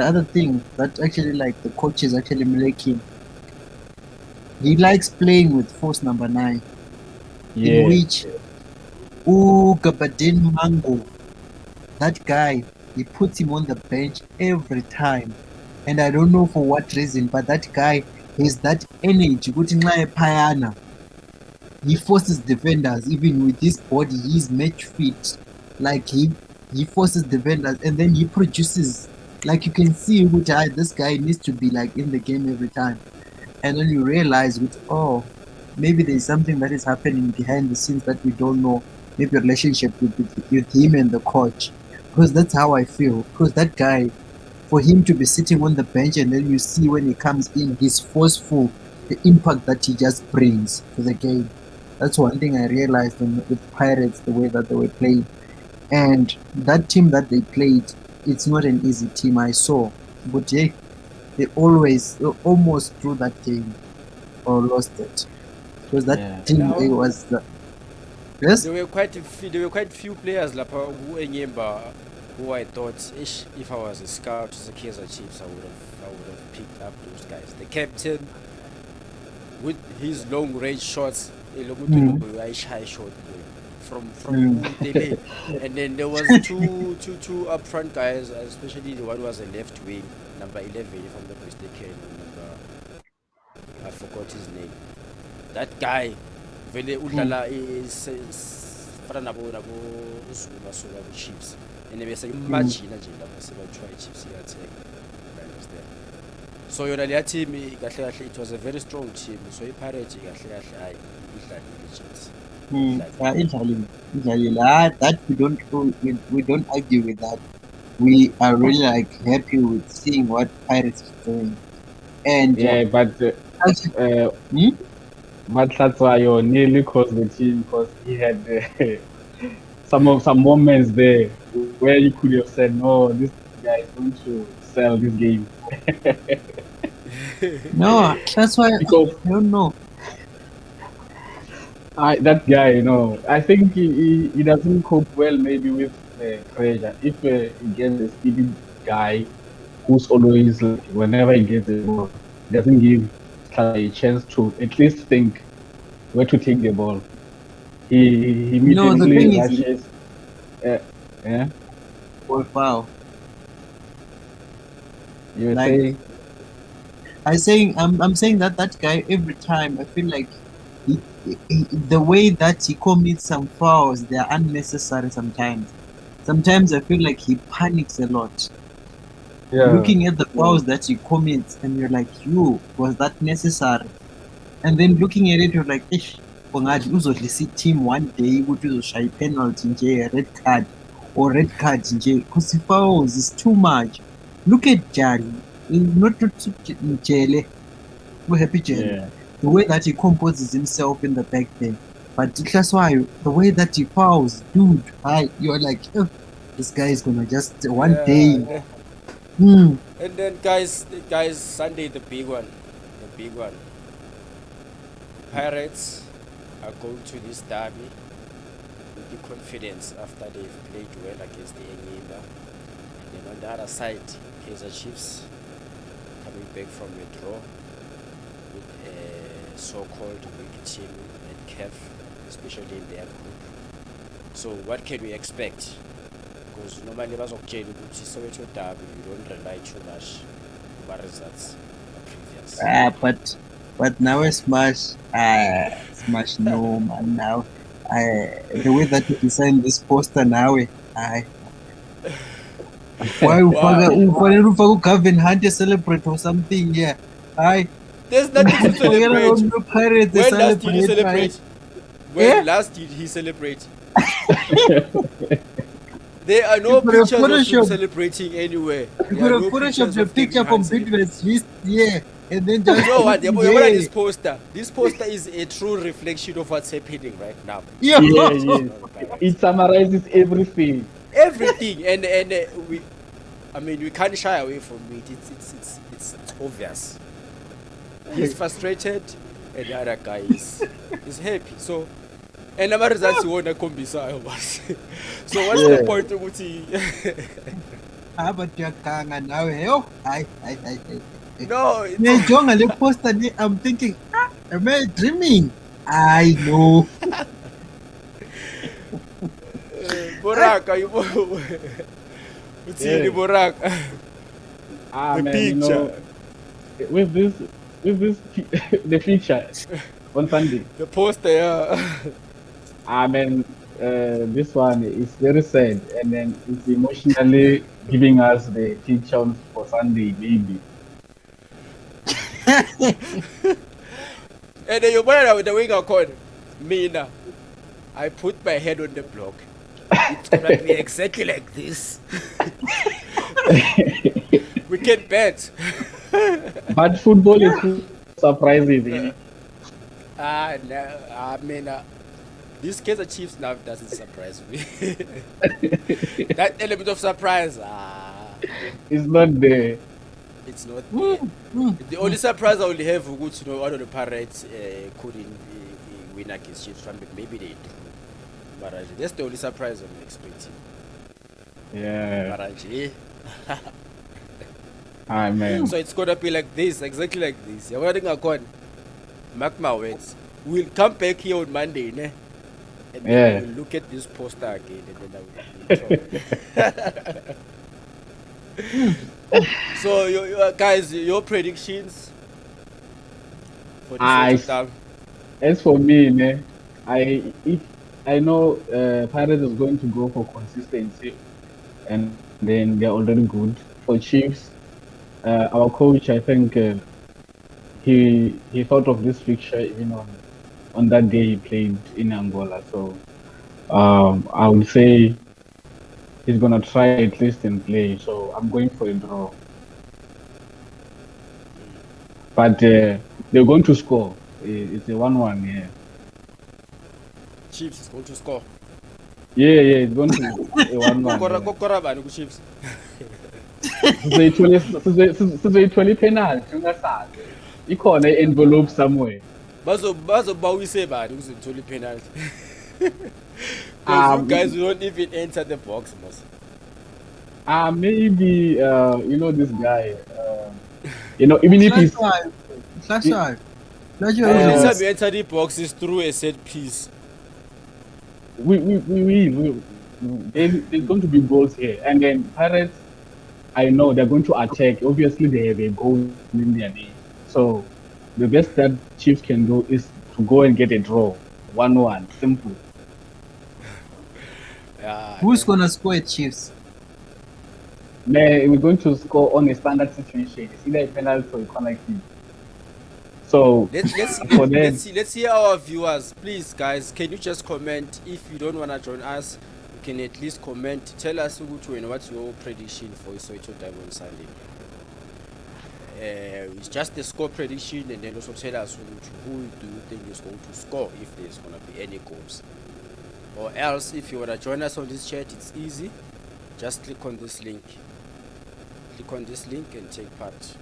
other thing that actually like the coach is actually making, he likes playing with force number 9, in Yeah. which Gabadin Mango, that guy, he puts him on the bench every time. And I don't know for what reason, but that guy has that energy. Ukuthi nxa ephayana, he forces defenders, even with his body, he's match fit. Like he forces defenders and then he produces, like you can see this guy needs to be like in the game every time. And then you realize oh, maybe there's something that is happening behind the scenes that we don't know. Maybe a relationship with him and the coach. Because that's how I feel. Because that guy, for him to be sitting on the bench and then you see when he comes in, he's forceful, the impact that he just brings to the game. That's one thing I realized with Pirates, the way that they were playing. And that team that they played, it's not an easy team, I saw. But they almost drew that game or lost it. Because that team Now- it was yes? There were quite few players lapha ku-Enyimba who I thought, if I was a scout as a Kaizer Chiefs, I would have picked up those guys. The captain with his long range shots, high shot from Tele. And then there was two up front guys, especially the one who was a left wing, number 11, if I'm not mistaken. I forgot his name. That guy, vele udlala fana nabo Zuma soka Chiefs. And bese imagine nje lapho sebathiwa iChiefs iyatheka. Understand? So yona leya team kahle kahle, it was a very strong team. So iPirates kahle kahle hayi idlalile Idlalile. That we don't argue with that. We are really like happy with seeing what Pirates is doing. And But Matlatsayo nearly cost the team because he had some moments there where you could have said, no, this guy is going to sell this game. no, that's why Because I don't know. that guy, I think he doesn't cope well maybe with pressure. If he gets a speedy guy who's always like, whenever he gets the ball, doesn't give a chance to at least think where to take the ball. He No, the immediately thing is, rushes. Yeah, wow. you were Like, saying. I'm saying that guy every time I feel like the way that he commits some fouls, they are unnecessary sometimes. Sometimes I feel like he panics a lot. Yeah. Looking at the fouls that he commits, and you're like, was that necessary? And then looking at it, you're like, ungathi uzodlisa team one day ukuthi uzoshaya penalty nje, red card or red card nje, because the fouls is too much. Look at Jari, not Jele, we're happy Jele. Yeah. The way that he composes himself in the back there. But that's why the way that he fouls, dude, you're like, this guy is gonna just one day. And then guys, Sunday the big one. Pirates are going to this derby with the confidence after they've played well against the Enyimba. And then on the other side, Kaizer Chiefs coming back from a draw with a so-called weak team at CAF, especially in their group. So what can we expect? Because normally bazokutshela ukuthi Soweto derby, you don't rely too much on results previous. But now Smash no man now. The way that you design this poster now, why ufake Gavin Hunt celebrate or something? Yeah, there's nothing to celebrate. Pirates When last did he celebrate? When last did he celebrate? There are no pictures of him celebrating anywhere. You could have photoshopped the picture from Bigman's list, and then just. You know what? This poster is a true reflection of what's happening right now. Yeah. It summarizes everything. Everything, and we can't shy away from it. It's obvious. He's frustrated, and the other guy is happy. So, and the results you want to combisa. So what's the point of But you're now. No, I'm thinking, Am I dreaming? I know. Boraka, you Yeah. Boraka. Ah, The man, you picture. know, with this, the feature on Sunday. The poster, yeah. I mean, this one is very sad, and then it's emotionally giving us the teachings for Sunday, maybe. And then you borrow with the wing code. Me now. I put my head on the block. It's gonna be exactly like this. We can bet. But football is full of surprises, eh? No, I mean, this Kaiser Chiefs now doesn't surprise me. That element of surprise, It's not there. it's not there. The only surprise I only have good to know out of the Pirates couldn't win against Chiefs. Maybe they do. But that's the only surprise I'm expecting. Yeah. But Ah, man. so it's gonna be like this, exactly like this. You're writing a con. Mark my words. We'll come back here on Monday, ne? And Yeah. then we'll look at this poster again, and then I will. So, guys, your predictions for this total. As for me, if I know Pirates is going to go for consistency, and then they're already good. For Chiefs, our coach, I think he thought of this fixture even on that day he played in Angola. So I would say he's gonna try at least and play. So I'm going for a draw. But they're going to score. It's a 1-1, yeah. Chiefs is going to score. Yeah, it's going to be a 1-1. Kokora bani ku Chiefs. Sizoyithola penalty ungasazi. Ikhona envelope somewhere. Bazobawise bani ukuze nithole penalty. Because you guys don't even enter the box, most. Maybe this guy. Even if he's Anytime you enter the box is through a set piece. There's going to be goals here, and then Pirates, I know they're going to attack. Obviously, they have a goal in their name, so the best that Chiefs can do is to go and get a draw, 1-1, simple. Who's gonna score at Chiefs? We're going to score on a standard situation. It's either a penalty or a corner kick. So let's hear our viewers, please, guys. Can you just comment? If you don't wanna join us, you can at least comment. Tell us what's your prediction for Soweto Time on Sunday. It's just the score prediction, and then also tell us who do you think is going to score if there's gonna be any goals. Or else, if you wanna join us on this chat, it's easy. Just click on this link. Click on this link and take part.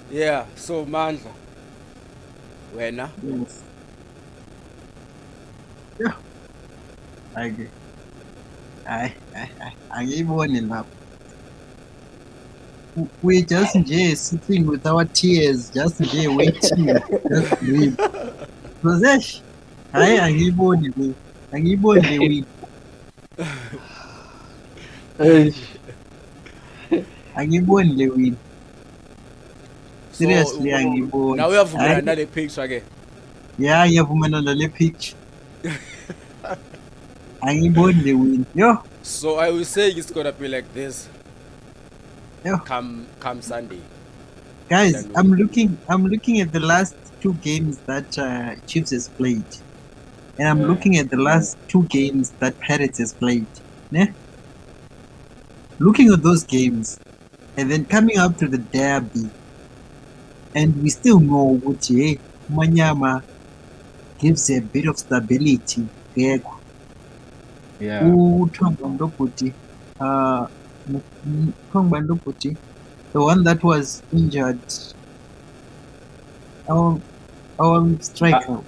Yeah, so Mandla. Wena? Yes. Yeah. I agree. I angiyiboni lapho. We just sitting with our tears, just waiting, just dream. So angiyiboni le. Angiyiboni le win. Angiyiboni le win. Seriously, angiyiboni. Now we have another picture again. Yeah, ngiyavumela nale picture. Angiyiboni le win. Yo. So I will say it's gonna be like this. Yo. Come Sunday. Guys, I'm looking at the last two games that Chiefs has played. And I'm looking at the last two games that Pirates has played. Yeah? Looking at those games and then coming up to the derby, and we still know what Manyama gives a bit of stability. Yeah. The one that was injured, our striker,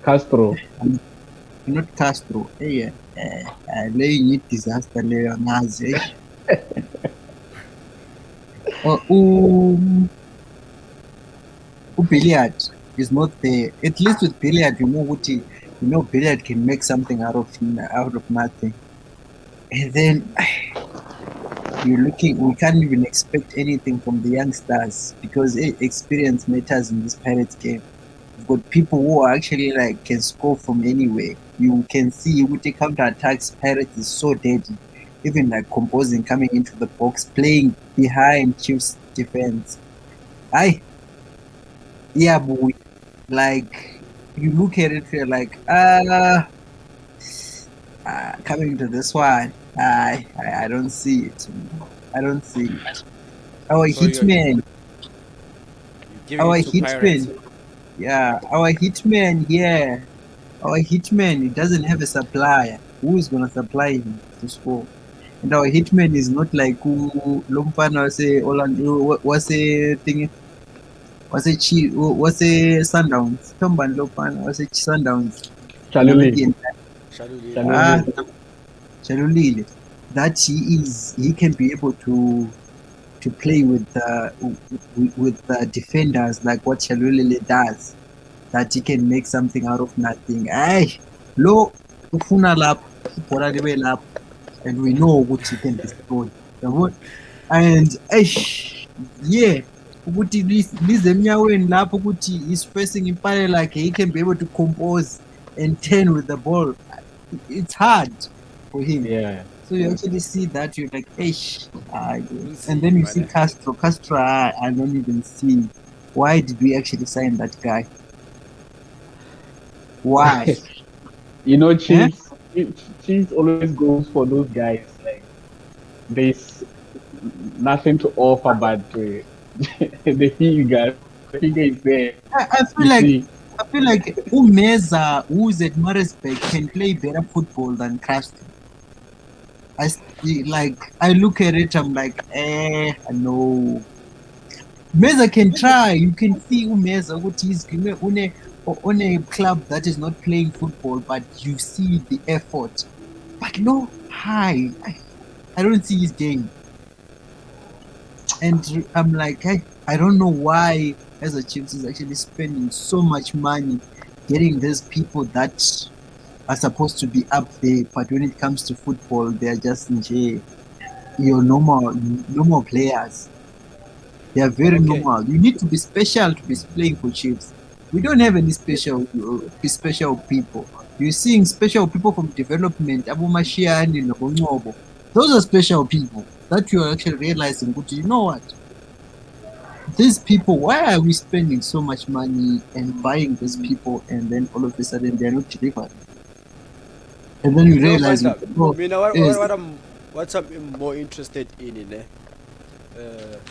Castro. not Castro. Yeah, laying disaster layer Nazi. Billiard is not there. At least with billiard, billiard can make something out of nothing. And then we can't even expect anything from the youngsters because experience matters in this Pirates game. We've got people who are actually like can score from anywhere. You can see with the counter attacks, Pirates is so deadly. Even like composing coming into the box, playing behind Chiefs defense. Yeah, boy. Like you look at it, you're like, coming to this one, I don't see it. I don't see it. Our So you're hitman, giving our it to Pirates. hitman, yeah, our hitman, yeah, our hitman. He doesn't have a supplier. Who is gonna supply him to score? And our hitman is not like who Lumpana say what's a thing what's a Sundowns? Tomban Lumpana what's a Sundowns? Chalulile. Shalulile. Ah, Chalulile. Chalulile. That he can be able to play with defenders like what Chalulile does. That he can make something out of nothing. Ay, lo ufuna lapho ibhola libe lapho, and we know ukuthi he can destroy. Yabo? And yeah, ukuthi lize emnyaweni lapho ukuthi he's facing impale like he can be able to compose and turn with the ball. It's hard for him. Yeah. So you actually see that you're like, and see, then you man, see Castro. Castro, I don't even see. Why did we actually sign that guy? Why? You know, Chiefs always goes for those guys. Like there's nothing to offer, but the figure is there. I feel You like see, Umeza, who's at Marisburg, can play better football than Castro. I look at it, I'm like, no. Meza can try. You can see Umeza, what he's on a club that is not playing football, but you see the effort. But no, I don't see his game. And I'm like, I don't know why as a Chiefs is actually spending so much money getting these people that are supposed to be up there, but when it comes to football, they're just your normal players. They are very normal. You need to be special to be playing for Chiefs. We don't have any special people. You're seeing special people from development, Abu Mashiani, Nobongobo. Those are special people that you are actually realizing. But you know what? These people, why are we spending so much money and buying these people, and then all of a sudden they're not delivering? And then you realize, what I'm more interested in,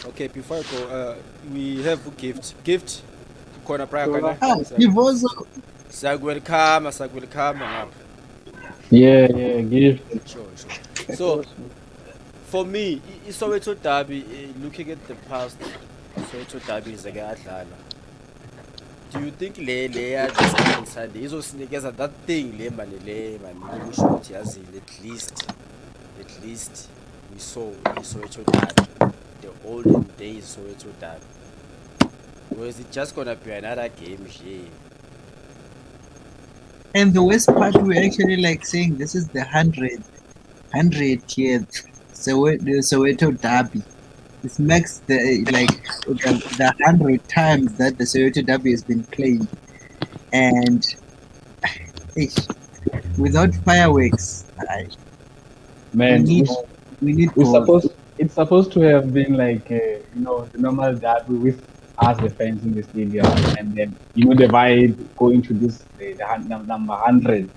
okay, before I go, we have a gift. Corner prior. Give also. Sagwelkhama. yeah, give. Sure. So, for me, Soweto Derby, looking at the past, Soweto Derby is a guy. Do you think Leia this coming Sunday izosinikeza that thing le mani kusho ukuthi yazi at least we saw Soweto Derby, the olden days Soweto Derby? Or is it just gonna be another game here? And the worst part, we're actually like saying this is the 100th Soweto Derby. This makes the 100 times that the Soweto Derby has been played, and without fireworks, Man, we need it's supposed to have been like the normal derby with us the fans in the stadium, and then the vibe going to this the number 100,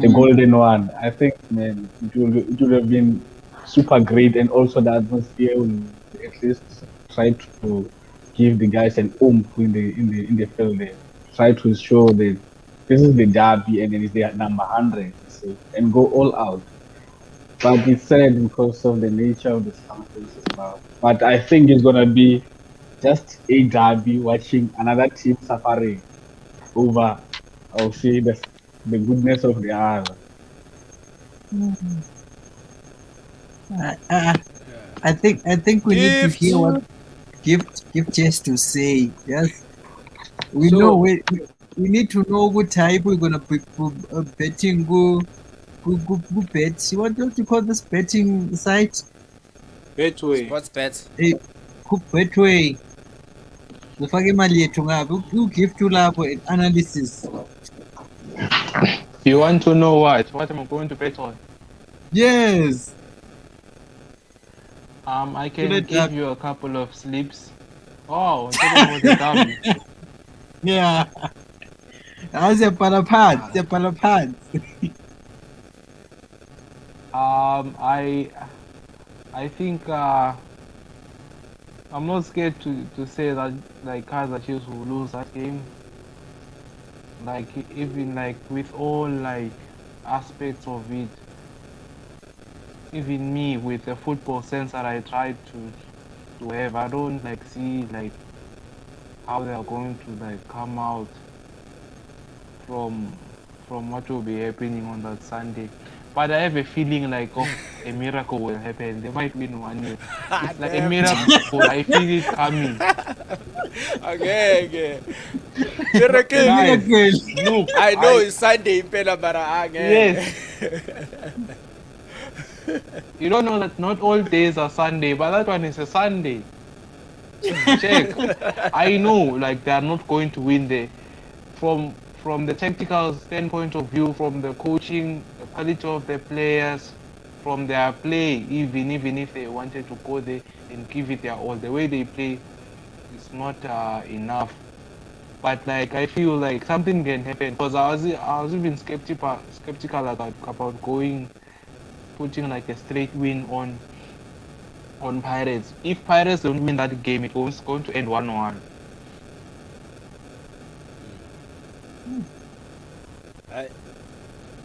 the golden one. I think, man, it would have been super great, and also the atmosphere will at least try to give the guys an oomph in the field. There. Try to show that this is the derby and then it's the number 100, and go all out. But it's sad because of the nature of the circumstances now. But I think it's gonna be just a derby watching another team suffering over, I'll say, the goodness of the other. I think we need to hear what Gift just to say. Yes, We So- know we need to know what type we're gonna be betting go bet. What you call this betting site? Betway. Sports bet. Go betway. Ufake imali yethu ngaphi? Ugift lapho analysis. You want to know what? What am I going to bet on? Yes. I can Good give job. you a couple of slips. Oh, talking about the derby. Yeah. Siyabhala phansi. I think I'm not scared to say that like Kaiser Chiefs will lose that game. Like even like with all like aspects of it, even me with the football sense that I tried to have, I don't like see like how they are going to like come out from what will be happening on that Sunday. But I have a feeling like a miracle will happen. They might win 1-0. It's like a Damn. miracle. I feel it coming. Okay. Miracle. Guys, Miracle. look, I know it's Sunday impela mara Yes. You don't know that not all days are Sunday, but that one is a Sunday. Check. I know, like they are not going to win there. From the tactical standpoint of view, from the coaching, the quality of the players, from their play, even if they wanted to go there and give it their all, the way they play is not enough. But like I feel like something can happen because I was even skeptical about putting like a straight win on Pirates. If Pirates don't win that game, it was going to end 1-1.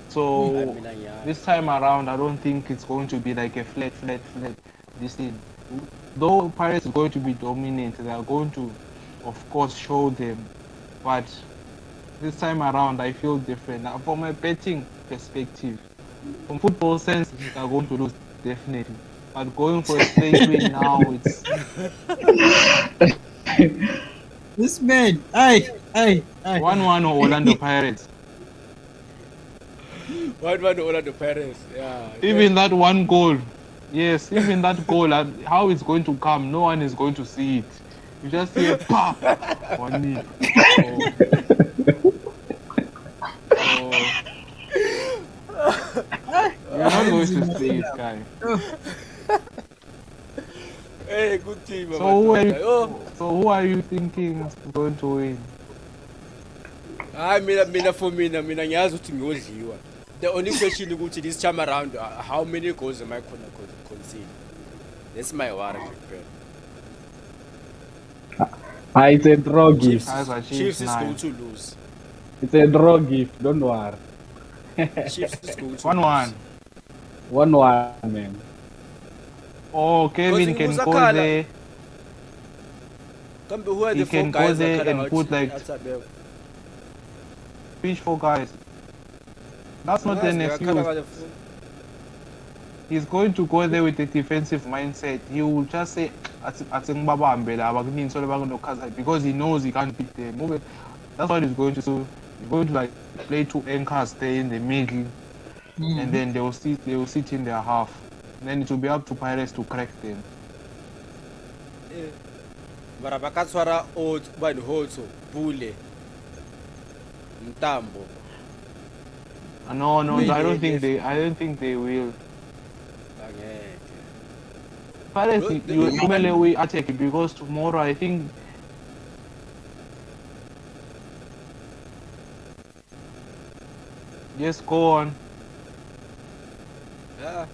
So this time around, I don't think it's going to be like a flat this thing. Though Pirates is going to be dominant, they are going to, of course, show them. But this time around, I feel different. Now, from a betting perspective, from football sense, they are going to lose definitely. But going for a straight win now, it's This man. Hey. 1-1 or Orlando Pirates. 1-1 Orlando Pirates. Yeah. Even that one goal, yes, even that goal, and how it's going to come, no one is going to see it. You just see a pop, 1-0. You're not going to see it, guy. Hey, good team. So who are you thinking is going to win? Mina for mina ngiyazi ukuthi ngiyodliwa. The only question ukuthi this time around how many goals am I gonna concede? That's my worry. It's a draw gift. Chiefs is going to lose. It's a draw gift. Don't worry. Chiefs is going to 1-1. 1-1, man. Oh, Kevin can go there. Who are He the four can go guys there that and put like which 4 guys. That's not an excuse. He's going to go there with a defensive mindset. He will just say, because he knows he can't beat them. That's what he's going to do. He's going to like play 2 anchors there in the middle, and then they will sit in their half. And then it will be up to Pirates to crack them. Barabakatswara old bani hoto Pule Mtambo. No, I don't think they will. Pirates, we attack because tomorrow I think. Yes, go on. Yeah.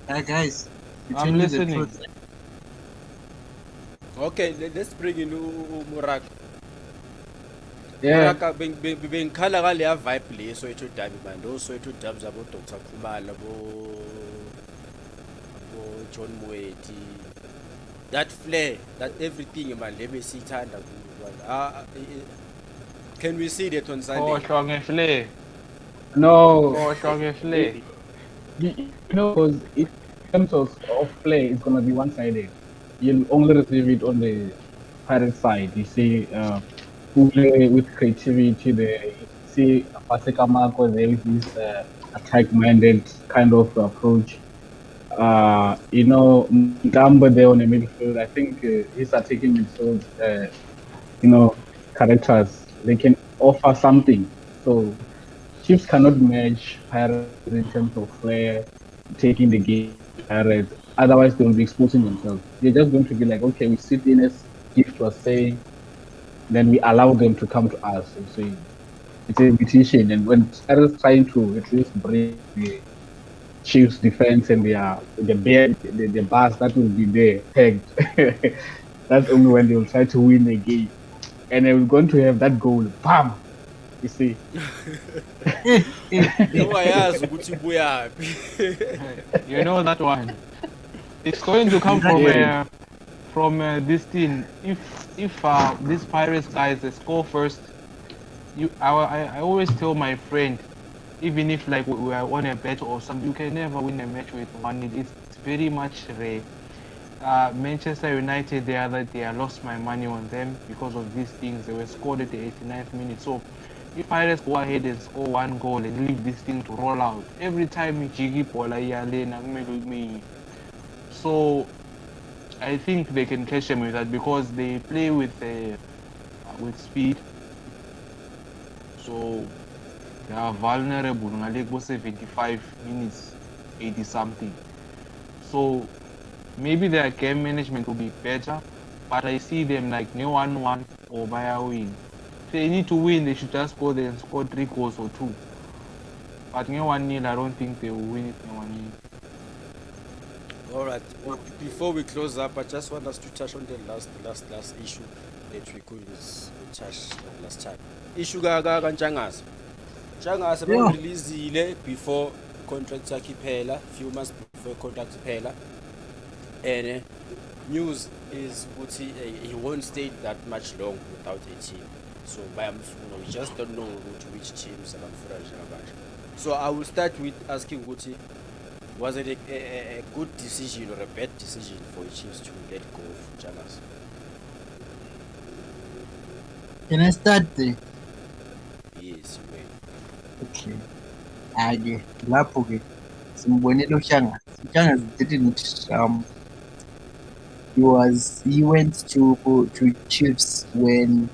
Guys. I'm listening. Okay, let's bring in Muraka. Yeah. Muraka bengikhala ngale vibe le so ethu dabi man. Those so ethu dabs abo Dr. Khumalo abo John Moeti. That flair, that everything man let me see thanda. Can we see that on Sunday? Oh, strong and flare. No. Oh, strong and flare. You know, because in terms of play, it's gonna be one-sided. you'll only receive it on the pirate side. You see, who play with creativity there. You see, Paseka Marco there with this attack-minded kind of approach. Gamba there on the midfield. I think his attacking midfield, characters, they can offer something. So Chiefs cannot match Pirates in terms of flair, taking the game to Pirates. Otherwise, they will be exposing themselves. They're just going to be like, okay, we sit in as Gift was saying, then we allow them to come to us. You see, it's a competition. And when Pirates trying to at least break the Chiefs defense and the bars that will be there pegged, that's only when they will try to win the game. And they're going to have that goal, bam! You see, Yawayazi ukuthi ubuyaphi. You know that one. It's going to come from this thing. If these Pirates guys they score first, I always tell my friend, even if like we are on a bet or something, you can never win a match with 1-0. It's very much rare. Manchester United the other day, I lost my money on them because of these things. They were scored at the 89th minute. So if Pirates go ahead and score 1 goal and leave this thing to roll out, every time we jiggy bola me. So I think they can catch them with that because they play with speed. So they are vulnerable. Like 75 minutes, 80 something. So maybe their game management will be better, but I see them like no 1-1 or by a win. If they need to win, they should just go there and score 3 goals or 2. But no 1-0, I don't think they will win it no 1-0. All right. Before we close up, I just want us to touch on the last issue that we couldn't touch last time. Issue Nchangazi. Nchangazi bawureleasile before contract yakhe iphela, few months before contract iphela. And news is he won't stay that much long without a team. So we just don't know which teams abamfuna njengamanje. So I will start with asking Guti, was it a good decision or a bad decision for the Chiefs to let go of Nchangazi? Can I start there? Yes, you may. Okay. Lapho ke simbonile uShangazi didn't he went to Chiefs when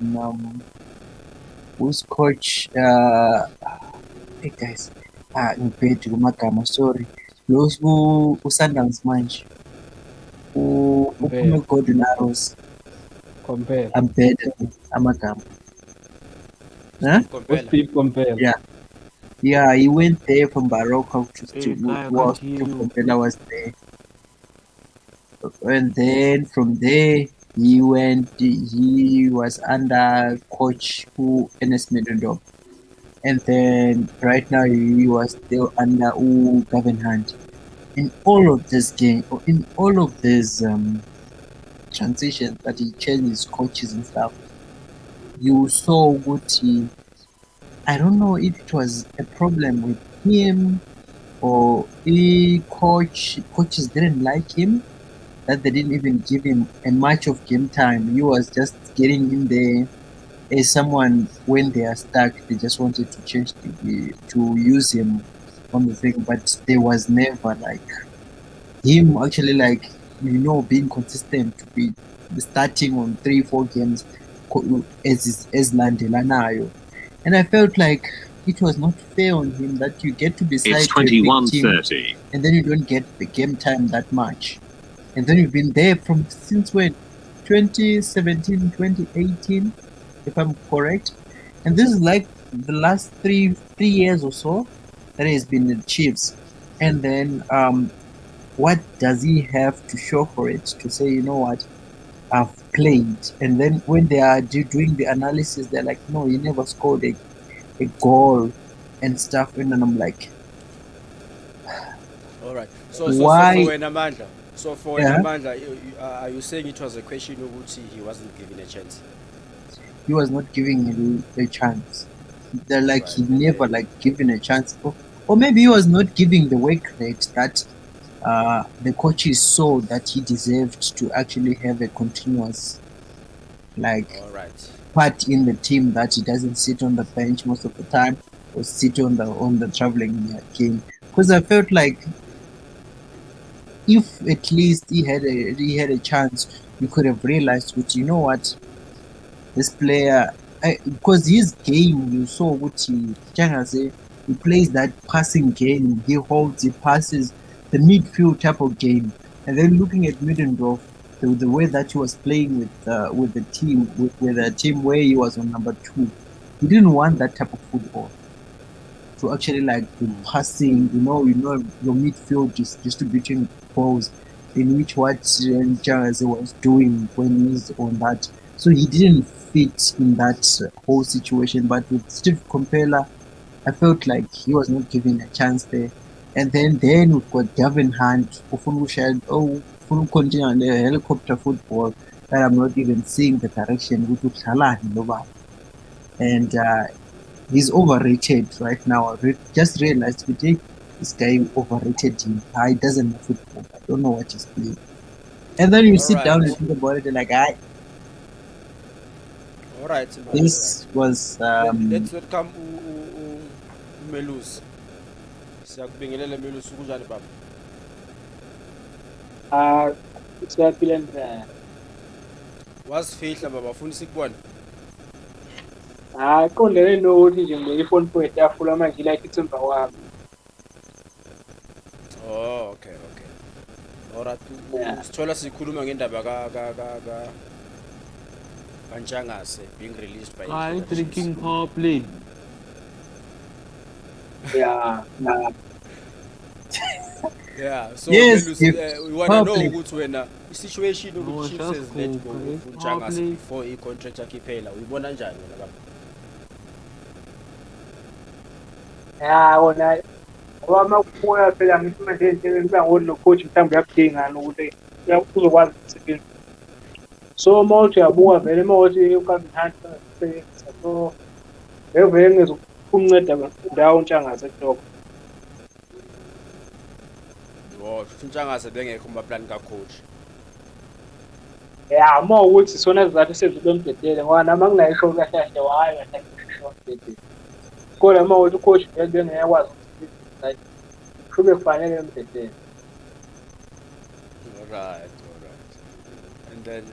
who's coach hey guys ngiphethe kumagama sorry los uSundowns manje uphume Gordon Arrows compare. I'm better amagama Steve compare. Yeah, he went there from Barocco to Compella was there. And then from there he was under coach Enes Medondo. And then right now he was still under Gavin Hunt. In all of this game, or in all of this transition that he changed his coaches and stuff, you saw what I don't know if it was a problem with him or coaches didn't like him, that they didn't even give him a much of game time. He was just getting in there as someone when they are stuck, they just wanted to change to use him on the thing, but there was never like him actually being consistent to be starting on 3-4 games as Landelanayo. And I felt like it was not fair on him that you get to decide it's 21:30 and then you don't get the game time that much. And then you've been there since when? 2017, 2018, if I'm correct. And this is like the last three years or so that he has been the Chiefs. And then what does he have to show for it to say, you know what, I've played? And then when they are doing the analysis, they're like, no, he never scored a goal and stuff. And then I'm like, all right. So why? For Amanda, are you saying it was a question of which he wasn't given a chance? He was not giving him a chance. They're like, he never given a chance. Or maybe he was not giving the work rate that the coaches saw that he deserved to actually have a continuous like All right. part in the team, that he doesn't sit on the bench most of the time or sit on the traveling game. Because I felt like if at least he had a chance, you could have realized, which you know what, this player, because his game, you saw what he plays that passing game, he holds, he passes, the midfield type of game. And then looking at Middendorf, the way that he was playing with the team, with a team where he was on number two, he didn't want that type of football to actually like be passing, your midfield just distributing balls, in which what Jaraze was doing when he's on that. So he didn't fit in that whole situation. But with Steve Compella, I felt like he was not given a chance there. And then we've got Gavin Hunt, who continue on the helicopter football that I'm not even seeing the direction which would and he's overrated right now. I just realized today this guy overrated him. He doesn't know football. I don't know what he's playing. And then you All sit down and right. think about it, and like, All right, Simbali, all this right. was Let's welcome Melus. Siyakubingelela Melus, kunjani baba? Siyaphila njani? Wasifihla baba, funa sikubone. Qondene nokuthi nje ngibe ifoni kwetafula manje ila ithi emva kwami. Oh, okay, okay. All right. Yeah. Sithola sikhuluma ngendaba kaNtshangase being released by Guy International. drinking play. Yeah. Yeah, so yes, Melus, if we want to know public. ukuthi wena situation No, ukuthi Chiefs just has let go go, of Ntshangase public. before i-contract yakhe iphela. Uyibona njani wena baba? Wona ngoba makubuya phela ngithi manje entsheni kuba ngoni lo coach mhlawumbe uyakudingana ukuthi uzokwazi ukusebenza. So mawuthi uyabuka vele mawuthi uKevin Hunt usebenza. So vele ngezokunceda ndawo uNtshangase ehloko. Oh, futhi Ntshangase bengekho kumaplan ka-coach. Yeah, uma ukuthi sona sizathu sezube mbhedele ngoba nami anginayo kahle kahle wayo kahle mbhedele. Kodwa uma ukuthi ucoach vele bengekwazi ukuthi kube kufanele embhedele. All right. And then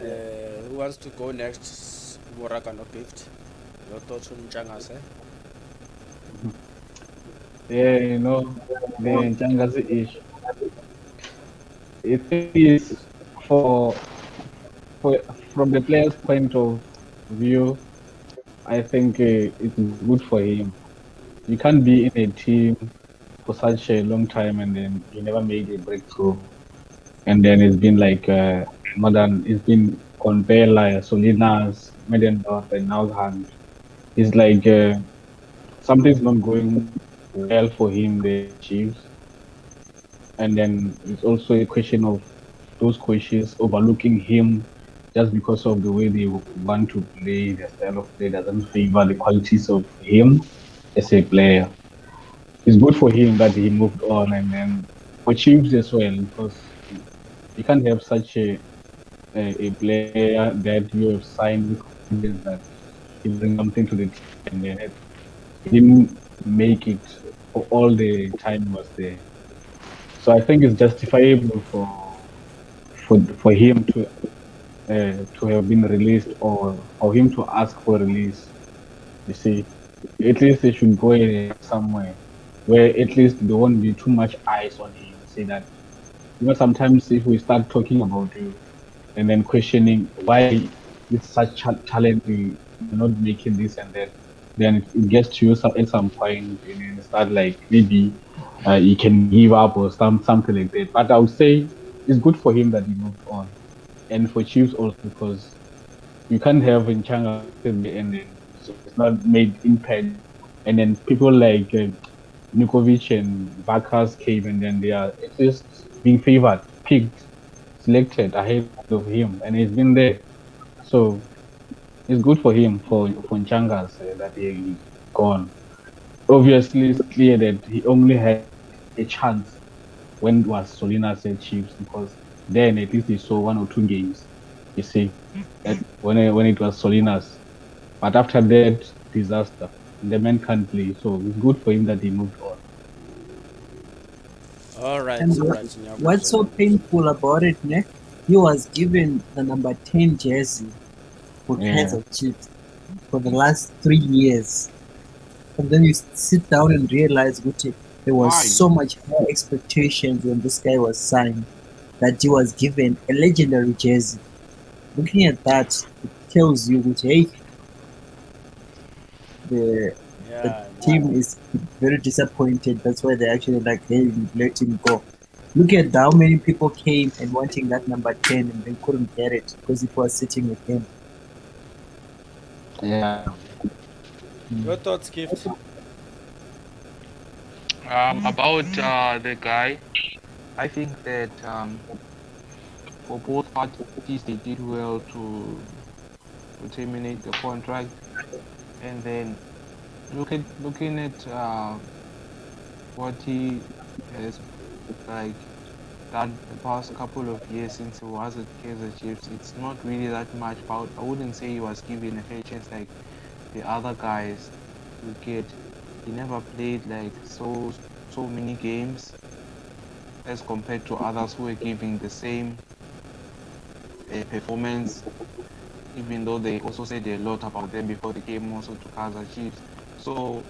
who wants to go next? Moraka no gift. Your thoughts on Ntshangase? Yeah, the Njangazi issue. It is for from the player's point of view, I think it's good for him. You can't be in a team for such a long time and then you never made a breakthrough. And then it's been like it's been Convela, Solinas, Medendorf, and now Hand. It's like something's not going well for him, the Chiefs. And then it's also a question of those coaches overlooking him just because of the way they want to play, their style of play doesn't favor the qualities of him as a player. It's good for him that he moved on, and then for Chiefs as well, because you can't have such a player that you have signed with confidence that he brings something to the team, and then he didn't make it for all the time he was there. So I think it's justifiable for him to have been released or for him to ask for release. You see, at least they should go somewhere where at least there won't be too much eyes on him. See that, sometimes if we start talking about you and then questioning why with such talent you're not making this and that, then it gets to you at some point and then start like maybe you can give up or something like that. But I would say it's good for him that he moved on, and for Chiefs also because you can't have Nchanga and then it's not made impact, and then people like Nikovic and Bakas came and then they are at least being favored, picked, selected ahead of him, and he's been there. So it's good for him for Nchangas that he's gone. Obviously, it's clear that he only had a chance when it was Solinas at Chiefs, because then at least he saw 1 or 2 games. You see, that when it was Solinas, but after that disaster, the man can't play. So it's good for him that he moved on. All right, And all right. what's so painful about it, ne? He was given the number 10 jersey for Yeah, Kaiser Chiefs for the last 3 years. And then you sit down and realize, Gucci, there was Why? so much high expectations when this guy was signed that he was given a legendary jersey. Looking at that, it tells you, Gucci, hey, the Yeah, team is very disappointed. That's why they actually like, hey, let him go. Look at how many people came and wanting that number 10 and they couldn't get it because it was sitting with him. yeah. your thoughts, Gift? About the guy, I think that for both parties they did well to terminate the contract, and then looking at what he has like done the past couple of years since he was at Kaizer Chiefs. It's not really that much, but I wouldn't say he was given a fair chance like the other guys you get. He never played like so many games as compared to others who were giving the same performance, even though they also said a lot about them before they came also to Kaizer Chiefs. So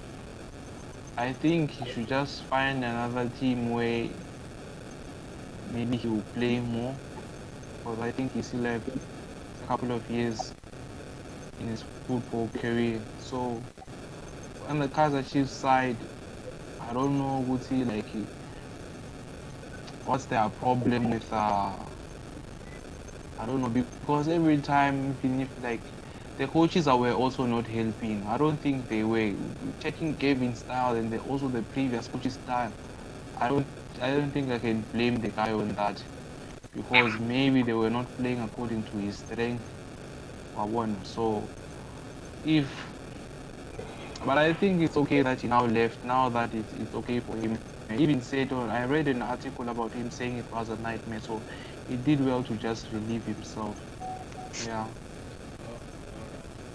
I think he should just find another team where maybe he will play more, because I think he still have a couple of years in his football career. So on the Kaizer Chiefs side, I don't know what's their problem with I don't know, because every time, even if like the coaches were also not helping. I don't think they were checking Gavin's style and also the previous coach's style. I don't I don't think I can blame the guy on that, because maybe they were not playing according to his strength or one. So if but I think it's okay that he now left, now that it's okay for him. I even said, I read an article about him saying it was a nightmare, so he did well to just relieve himself. Yeah.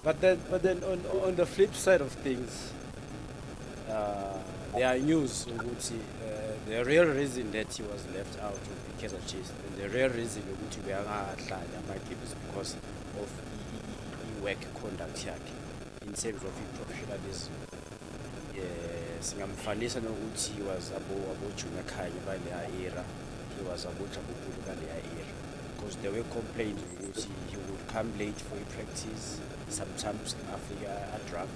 But then on the flip side of things, there are news ukuthi the real reason that he was left out of the Kaizer Chiefs, and the real reason ukuthi beyangadlali ama-game is because of work conduct yakhe in terms of professionalism. Singamfanisa nokuthi he was abo-Junior Khanye baleya era, he was abo-Jabu Bulu baleya era, because they were complaining ukuthi he would come late for a practice, sometimes afika drunk,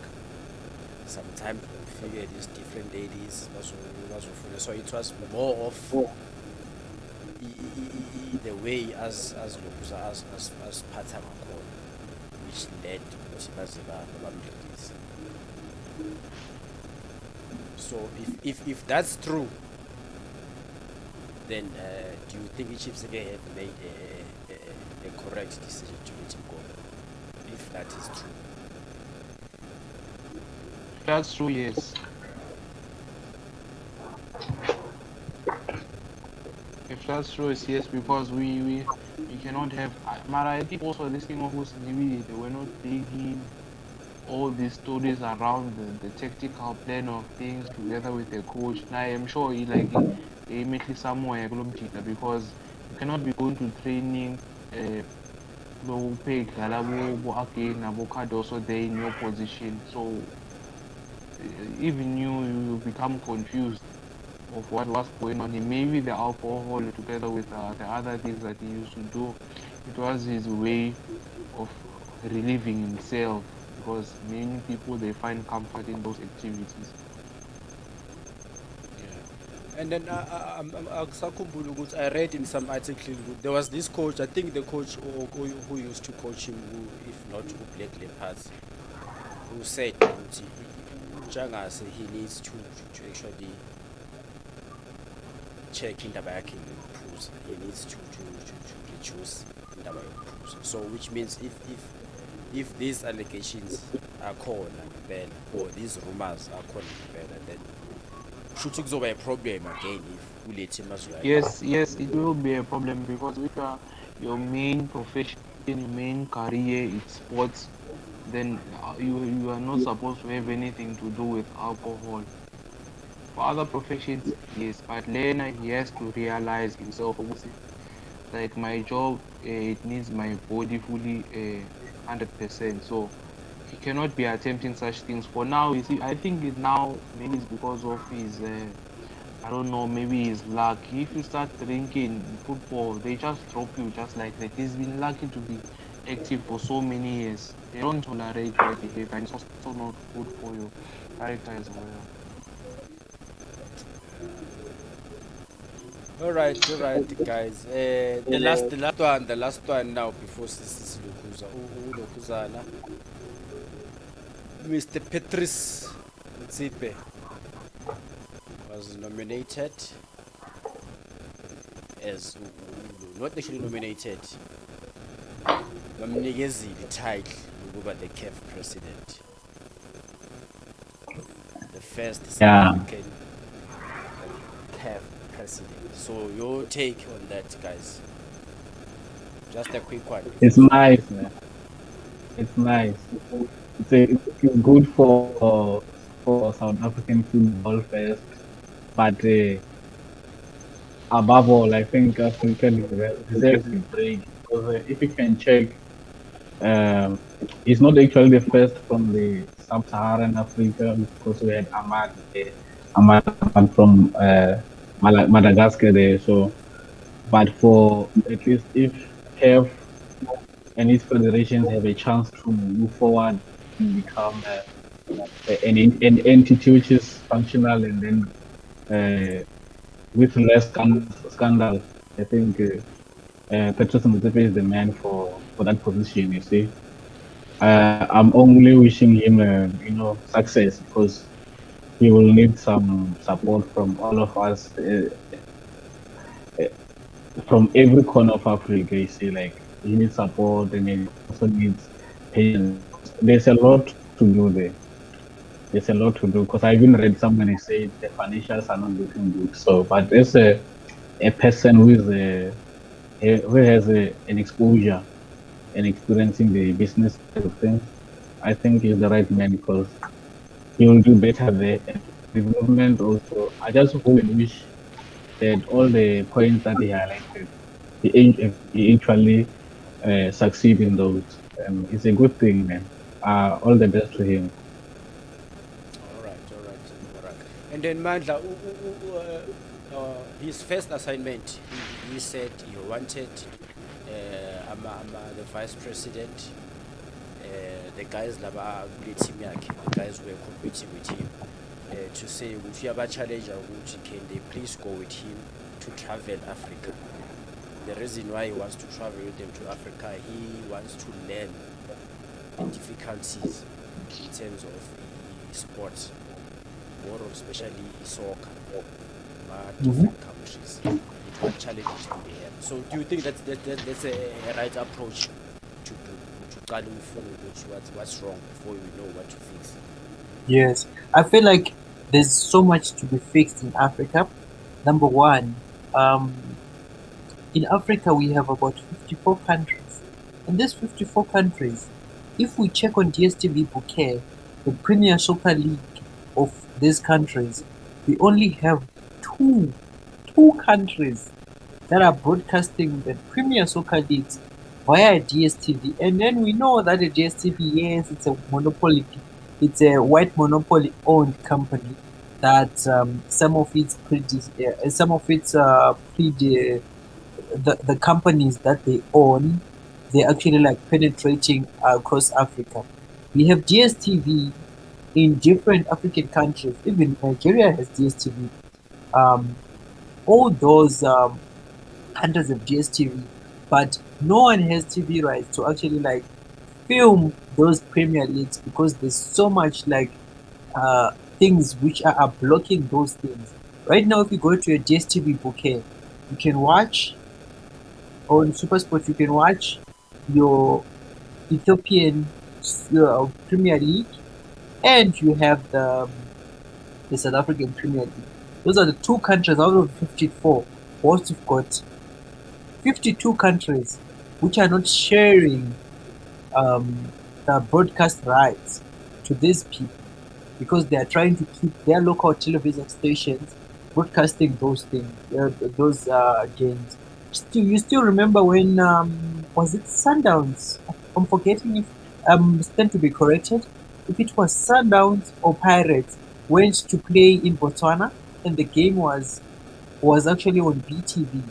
sometimes ufike these different ladies bazofuna. So it was more of the way as phatha ngakhona, which led ukuthi baze bamrelease. So if that's true, then do you think the Chiefs again have made a correct decision to let him go, if that is true? That's true, yes. If that's true, it's yes, because we cannot have. But I think also this thing of they were not digging all these stories around the tactical plan of things together with the coach. Now I'm sure they make it somewhere because you cannot be going to training again also there in your position. So even you become confused of what was going on. Maybe the alcohol together with the other things that he used to do, it was his way of relieving himself, because many people they find comfort in those activities. And then I read in some article there was this coach, I think the coach who used to coach him, who, if not who Black Leopards, who said Jangase he needs to actually check indaba yakhe yokuphuza. He needs to reduce indaba yokuphuza. So which means if these allegations are khona ngempela, or these rumors are khona ngempela, then Shouldn't kuzoba a problem again if ulethe mazwi. Yes, it will be a problem because if your main profession, your main career is sports, then you are not supposed to have anything to do with alcohol. For other professions, yes, but learner he has to realize himself. Like my job, it needs my body fully 100%. So he cannot be attempting such things for now. You see, I think it now maybe it's because of his I don't know, maybe his luck. If you start drinking football, they just drop you just like that. He's been lucky to be active for so many years. They don't tolerate bad behavior, and it's also not good for your character as well. All right, guys. The last one now before Sisi Lukuza, Lukuzana, Mr. Petrus Mtsipe was nominated as not actually nominated. Bamnikezile title ukuba the CAF president, the first South Yeah. African CAF president. So your take on that, guys? Just a quick one. It's nice, man. It's nice. It's good for South African football first, but above all, I think Africa deserves a break because if you can check, he's not actually the first from the sub-Saharan Africa because we had Ahmad from Madagascar there. So, but for at least if CAF and its federations have a chance to move forward and become an entity which is functional and then with less scandal, I think Petrus Motsepe is the man for that position. You see, I'm only wishing him, success because he will need some support from all of us, from every corner of Africa. You see, like he needs support and he also needs patience. There's a lot to do there. There's a lot to do because I even read somebody say the financials are not looking good. So, but as a person who has an exposure and experiencing the business side of things, I think he's the right man because he will do better there. And development also, I just hope and wish that all the points that he highlighted, he actually succeed in those. It's a good thing, man. All the best to him. All right. And then Mandla, his first assignment, he said he wanted the vice president, the guys laba kule team yakhe, the guys who were competing with him, to say ukuthi uyabachallenge ukuthi can they please go with him to travel Africa. The reason why he wants to travel with them to Africa, he wants to learn the difficulties in terms of sports, more of especially soccer, different countries, what challenges do they have. So do you think that's a right approach to try to follow what's wrong before you know what to fix? Yes, I feel like there's so much to be fixed in Africa. Number one, in Africa we have about 54 countries. In these 54 countries, if we check on DSTV Bouquet, the Premier Soccer League of these countries, we only have two countries that are broadcasting the Premier Soccer Leagues via DSTV. And then we know that the DSTV, yes, it's a monopoly, it's a white monopoly owned company that some of its the companies that they own, they're actually like penetrating across Africa. We have DSTV in different African countries. Even Nigeria has DSTV. All those hundreds of DSTV, but no one has TV rights to actually like film those Premier Leagues because there's so much like things which are blocking those things. Right now, if you go to a DSTV bouquet, you can watch on SuperSport. You can watch your Ethiopian Premier League, and you have the South African Premier League. Those are the 2 countries out of 54. Whilst you've got 52 countries which are not sharing the broadcast rights to these people because they are trying to keep their local television stations broadcasting those things, those games. You still remember when was it Sundowns? I'm forgetting if stand to be corrected. If it was Sundowns or Pirates went to play in Botswana, and the game was actually on BTV.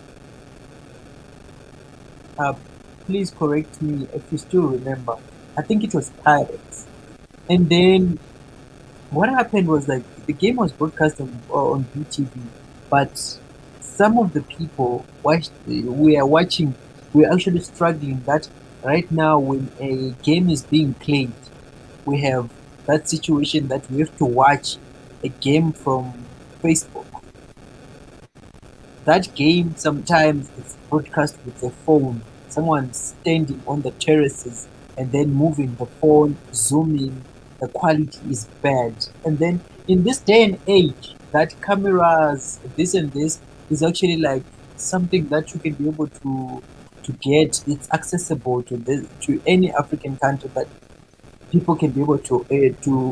Uh, please correct me if you still remember. I think it was Pirates. And then what happened was like the game was broadcast on BTV, but some of the people we are watching, we're actually struggling that right now when a game is being played, we have that situation that we have to watch a game from Facebook. That game sometimes it's broadcast with a phone, someone standing on the terraces and then moving the phone, zooming, the quality is bad. And then in this day and age, that cameras, this and this is actually like something that you can be able to get. It's accessible to any African country that people can be able to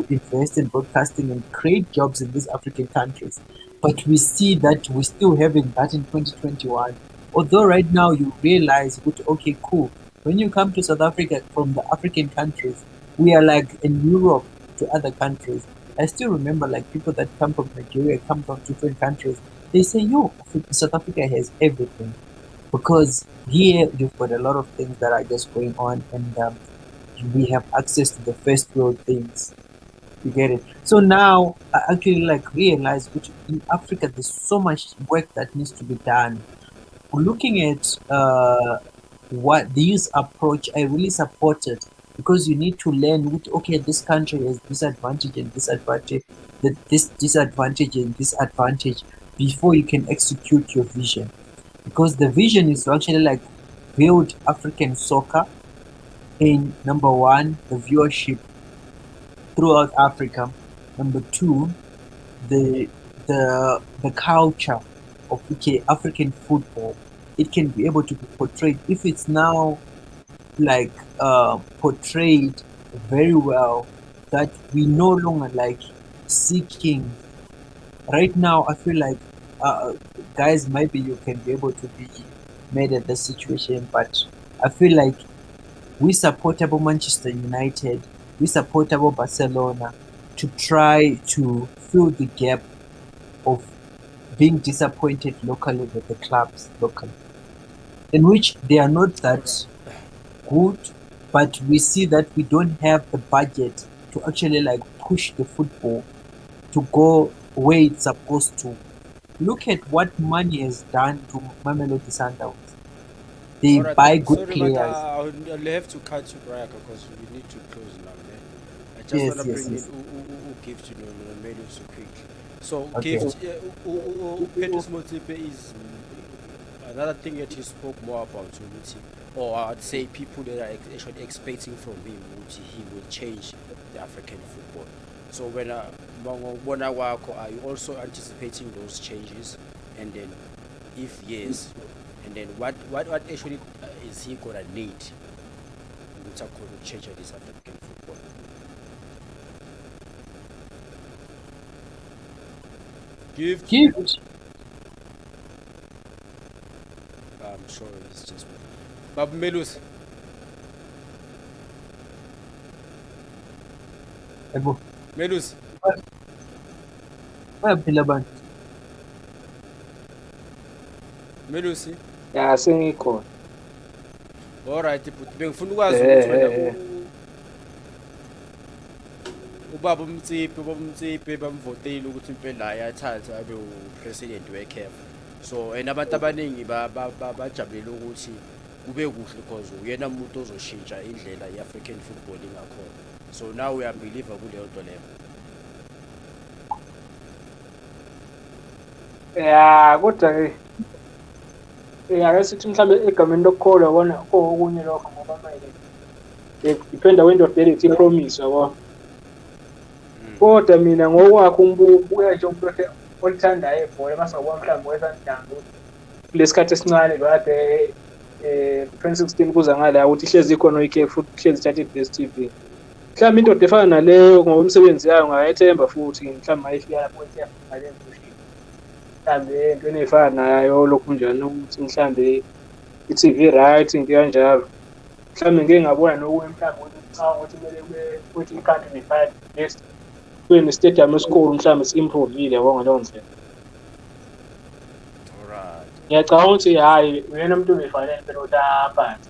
invest in broadcasting and create jobs in these African countries. But we see that we're still having that in 2021. Although right now you realize, okay, cool. When you come to South Africa from the African countries, we are like in Europe to other countries. I still remember like people that come from Nigeria, come from different countries. They say, yo, South Africa has everything. Because here you've got a lot of things that are just going on, and we have access to the first world things. You get it? So now I actually like realize which in Africa there's so much work that needs to be done. Looking at what this approach, I really support it because you need to learn which okay, this country has disadvantage and disadvantage, this disadvantage and disadvantage before you can execute your vision. Because the vision is to actually like build African soccer in number one, the viewership throughout Africa. Number two, the culture of African football. It can be able to be portrayed if it's now like portrayed very well that we no longer like seeking. Right now, I feel like guys, maybe you can be able to be made at this situation, but I feel like we support about Manchester United, we support about Barcelona to try to fill the gap of being disappointed locally with the clubs locally, in which they are not that good, but we see that we don't have the budget to actually like push the football to go where it's supposed to. Look at what money has done to Mamelodi Sundowns. They Alright, buy good sorry, players. but I'll have to cut you, Brian, because we need to close now, man. I just Yes, want to yes, bring yes. in Gift to know menu so quick. So, Okay. Gift, Petrus Motipe is another thing that you spoke more about, Uti, or I'd say people that are actually expecting from him, Uti, he will change the African football. So, when are you also anticipating those changes? And then, if yes, and then what actually is he gonna need to change this African football? Gift. I'm sure it's just Babu Melus. Ebo, Melus. bayaphila abantu. Melusi. Ya sengikhona. Alright, but bengifuna ukwazi ukuthi wena ubaba umtsipe bamvotile ukuthi impela ayathatha abe upresident weCAF. So and abantu abaningi bajabulela ukuthi kube kuhle because uyena umuntu ozoshintsha indlela yeAfrican football ingakhona. So now we are believer kuleyo nto leyo. Ya kodwa ke ake sithi mhlawumbe egameni lokukholwa yabona okunye lokho ngoba manje dependa when of the promise yabo. Kodwa mina ngokwakho umbuzo uya nje umuntu olithandayo ibhola masakuba mhlawumbe wesantambo kulesikhathi esincane kade 2016 kuza ngala ukuthi ihlezi ikhona oyike futhi ihlezi ithathe i-DStv mhlawumbe indoda efana naleyo ngokomsebenzi yayo ngayethemba futhi mhlawumbe ayifika lapho ethi ngale mfushini mhlawumbe entweni efana nayo lokhu njani ukuthi mhlawumbe i-TV right into kanjalo mhlawumbe ngeke ngabona nokuye mhlawumbe ukuthi kumele ukuthi i-country ne-5 next kube ne-stadium esikhulu mhlawumbe si-improvile yabo ngaleyo ndlela. Ngiyacabanga ukuthi hhayi uyena umuntu obefanele phela ukuthi aphansi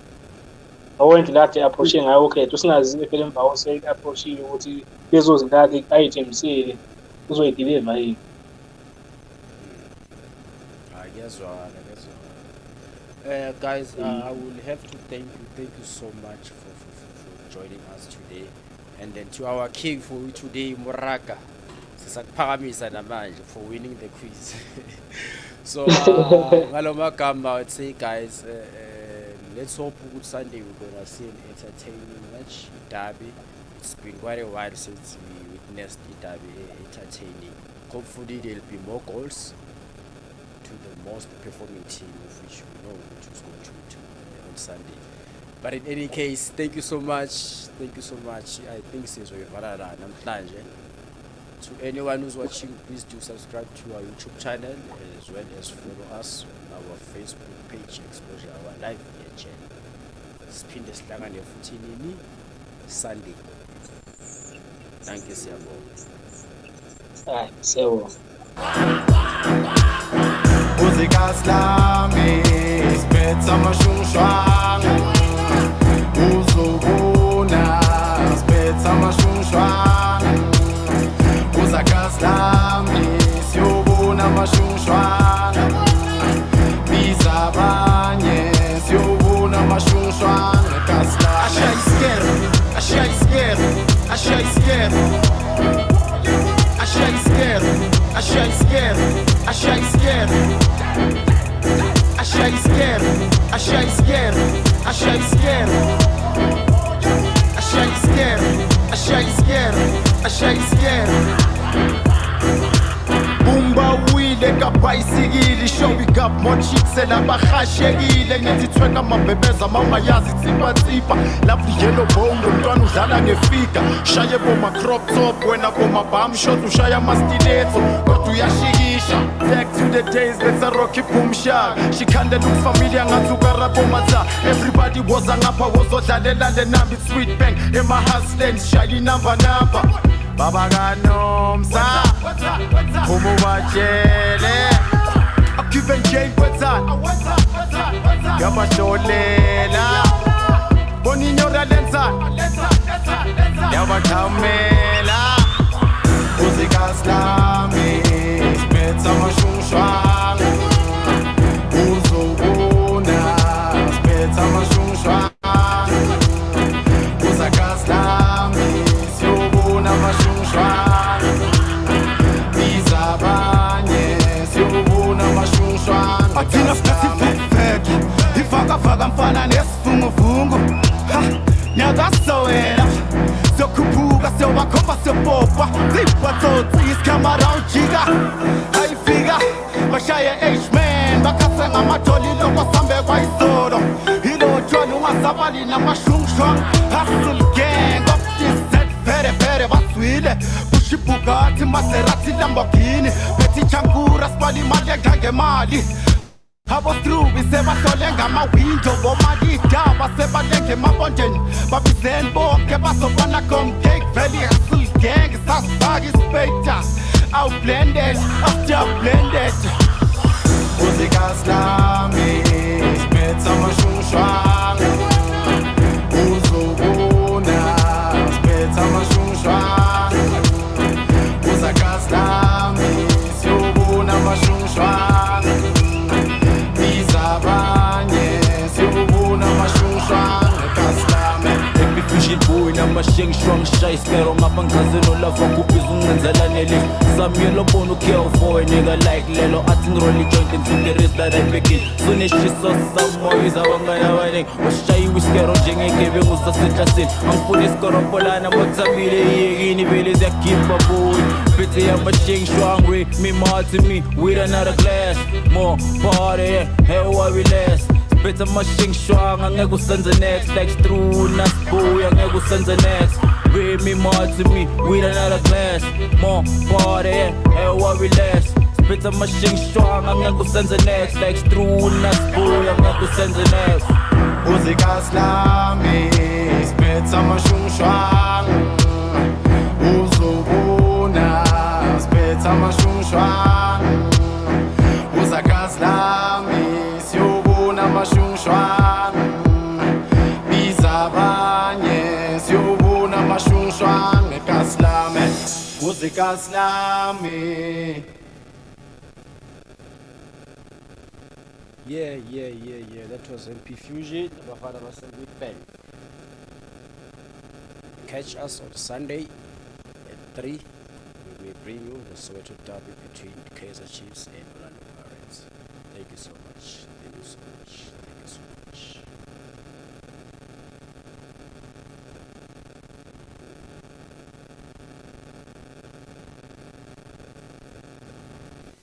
awendlela akade approach ngayo ukhetho singazi phela emva kose-approach-ile ukuthi lezo zinto akhe ayithembisile uzoyideliva yini. Guys, I will have to thank you so much for joining us today, and then to our king for today, Moraka, Sisakparamisa namanje for winning the quiz. So, Malomagamba, I would say, guys, let's hope good Sunday we're gonna see an entertaining match, derby. It's been quite a while since we witnessed the derby entertaining. Hopefully, there'll be more goals to the most performing team, of which we know which was going to on Sunday. But in any case, thank you so much. Thank you so much. I think since we've to anyone who's watching, please do subscribe to our YouTube channel as well as follow us on our Facebook page, Exposure Our Live channel. Spin the Slangane Futinini Sunday. Thank you, Sebo. Música slami, spetsa mashunshwang. Uzobona, spetsa mashunshwang. Música slami, siyobona mashunshwang. Bizabanye, siyobona mashunshwang. Ashay scared, ashay scared, ashay scared. Ashay scared, ashay scared, ashay scared. Ashay scared, ashay scared, ashay scared. Ashay scared, ashay scared, ashay scared. Bumba wile kabhayisikile showing up more chicks elabahashekile ngithi thweka amabhebeza mawungayazi tsipa lapho yellow bone lomntwana udlala ngefika shaye boma crop top wena boma bum shot ushaya amastiletso kodwa uyashikisha back to the days let's a rocky boom shot shikhanda look familiar ngathi ukarabomata everybody was ngapha wozodlalela le number sweet bang ema hustles shaya number Baba Ganomsa, Homo Wachele, a Cuban Jane, what's that? Gabasholela, Bonino Radensa, Yavatamela, Musica Slami, Spetsa Mashunshwang, Uzobona, Spetsa Mashunshwang, Musica Slami. Athina sikhathi ifaka mfana nesivunguvungu nyakasowela sokhuphuka siyobakhomba siyopopa zibatsotsi isikamara ujika ayifika bashaye H-man bakhase ngamadoli lokwasambe kwayizolo ilotshwana ungasabali namashungshwang hustle gang of this set pere baswile pushi Bugatti Maserati Lamborghini Betty Changura spali imali engangemali Abo strubi sebahlole ngama-window bomalidaba sebalenge emabondeni babizeni bonke bazobona komcake vele hustle gang sasifaka ispector outblended after blended Musica slami spetsa mashunshwang uzobona spetsa mashunshwang Musica slami siyobona mashunshwang Mashing strong shy scare mapang casino lava kupis ungenzela nele Samuel bono care for a nigga like Lelo atin rolly joint into the rest that I begin so nishi so some boys awanga yawane washay whiskero njengekebe ngusasetlasin angifuna iskoro polana motsabile yekini vele ziyakipha boy Spitty, I'm a shing strong, me more to me, with another glass. More party, hey, what we last. Spit I'm a shing strong, I'm gonna go send the next. Next through, not boy, I'm gonna go send the next. Read me more to me, with another glass. More party, hey, what we last. Spit I'm a shing strong, I'm gonna go send the next. Next through, not boy, I'm gonna go send the next. Musica slami, spit I'm a shing strong. Uzubuna, spit I'm a shing strong. Uzakaslami, siyubuna mashungshwan. Bizabanye, siyubuna mashungshwan. Kaslame, uzikaslami. Yeah. That was MP Fusion. Bafana Big Bang. Catch us on Sunday at 3. We will bring you the Soweto derby between Kaizer Chiefs and Orlando Pirates. Thank you so much. Thank you so much. Thank you so much.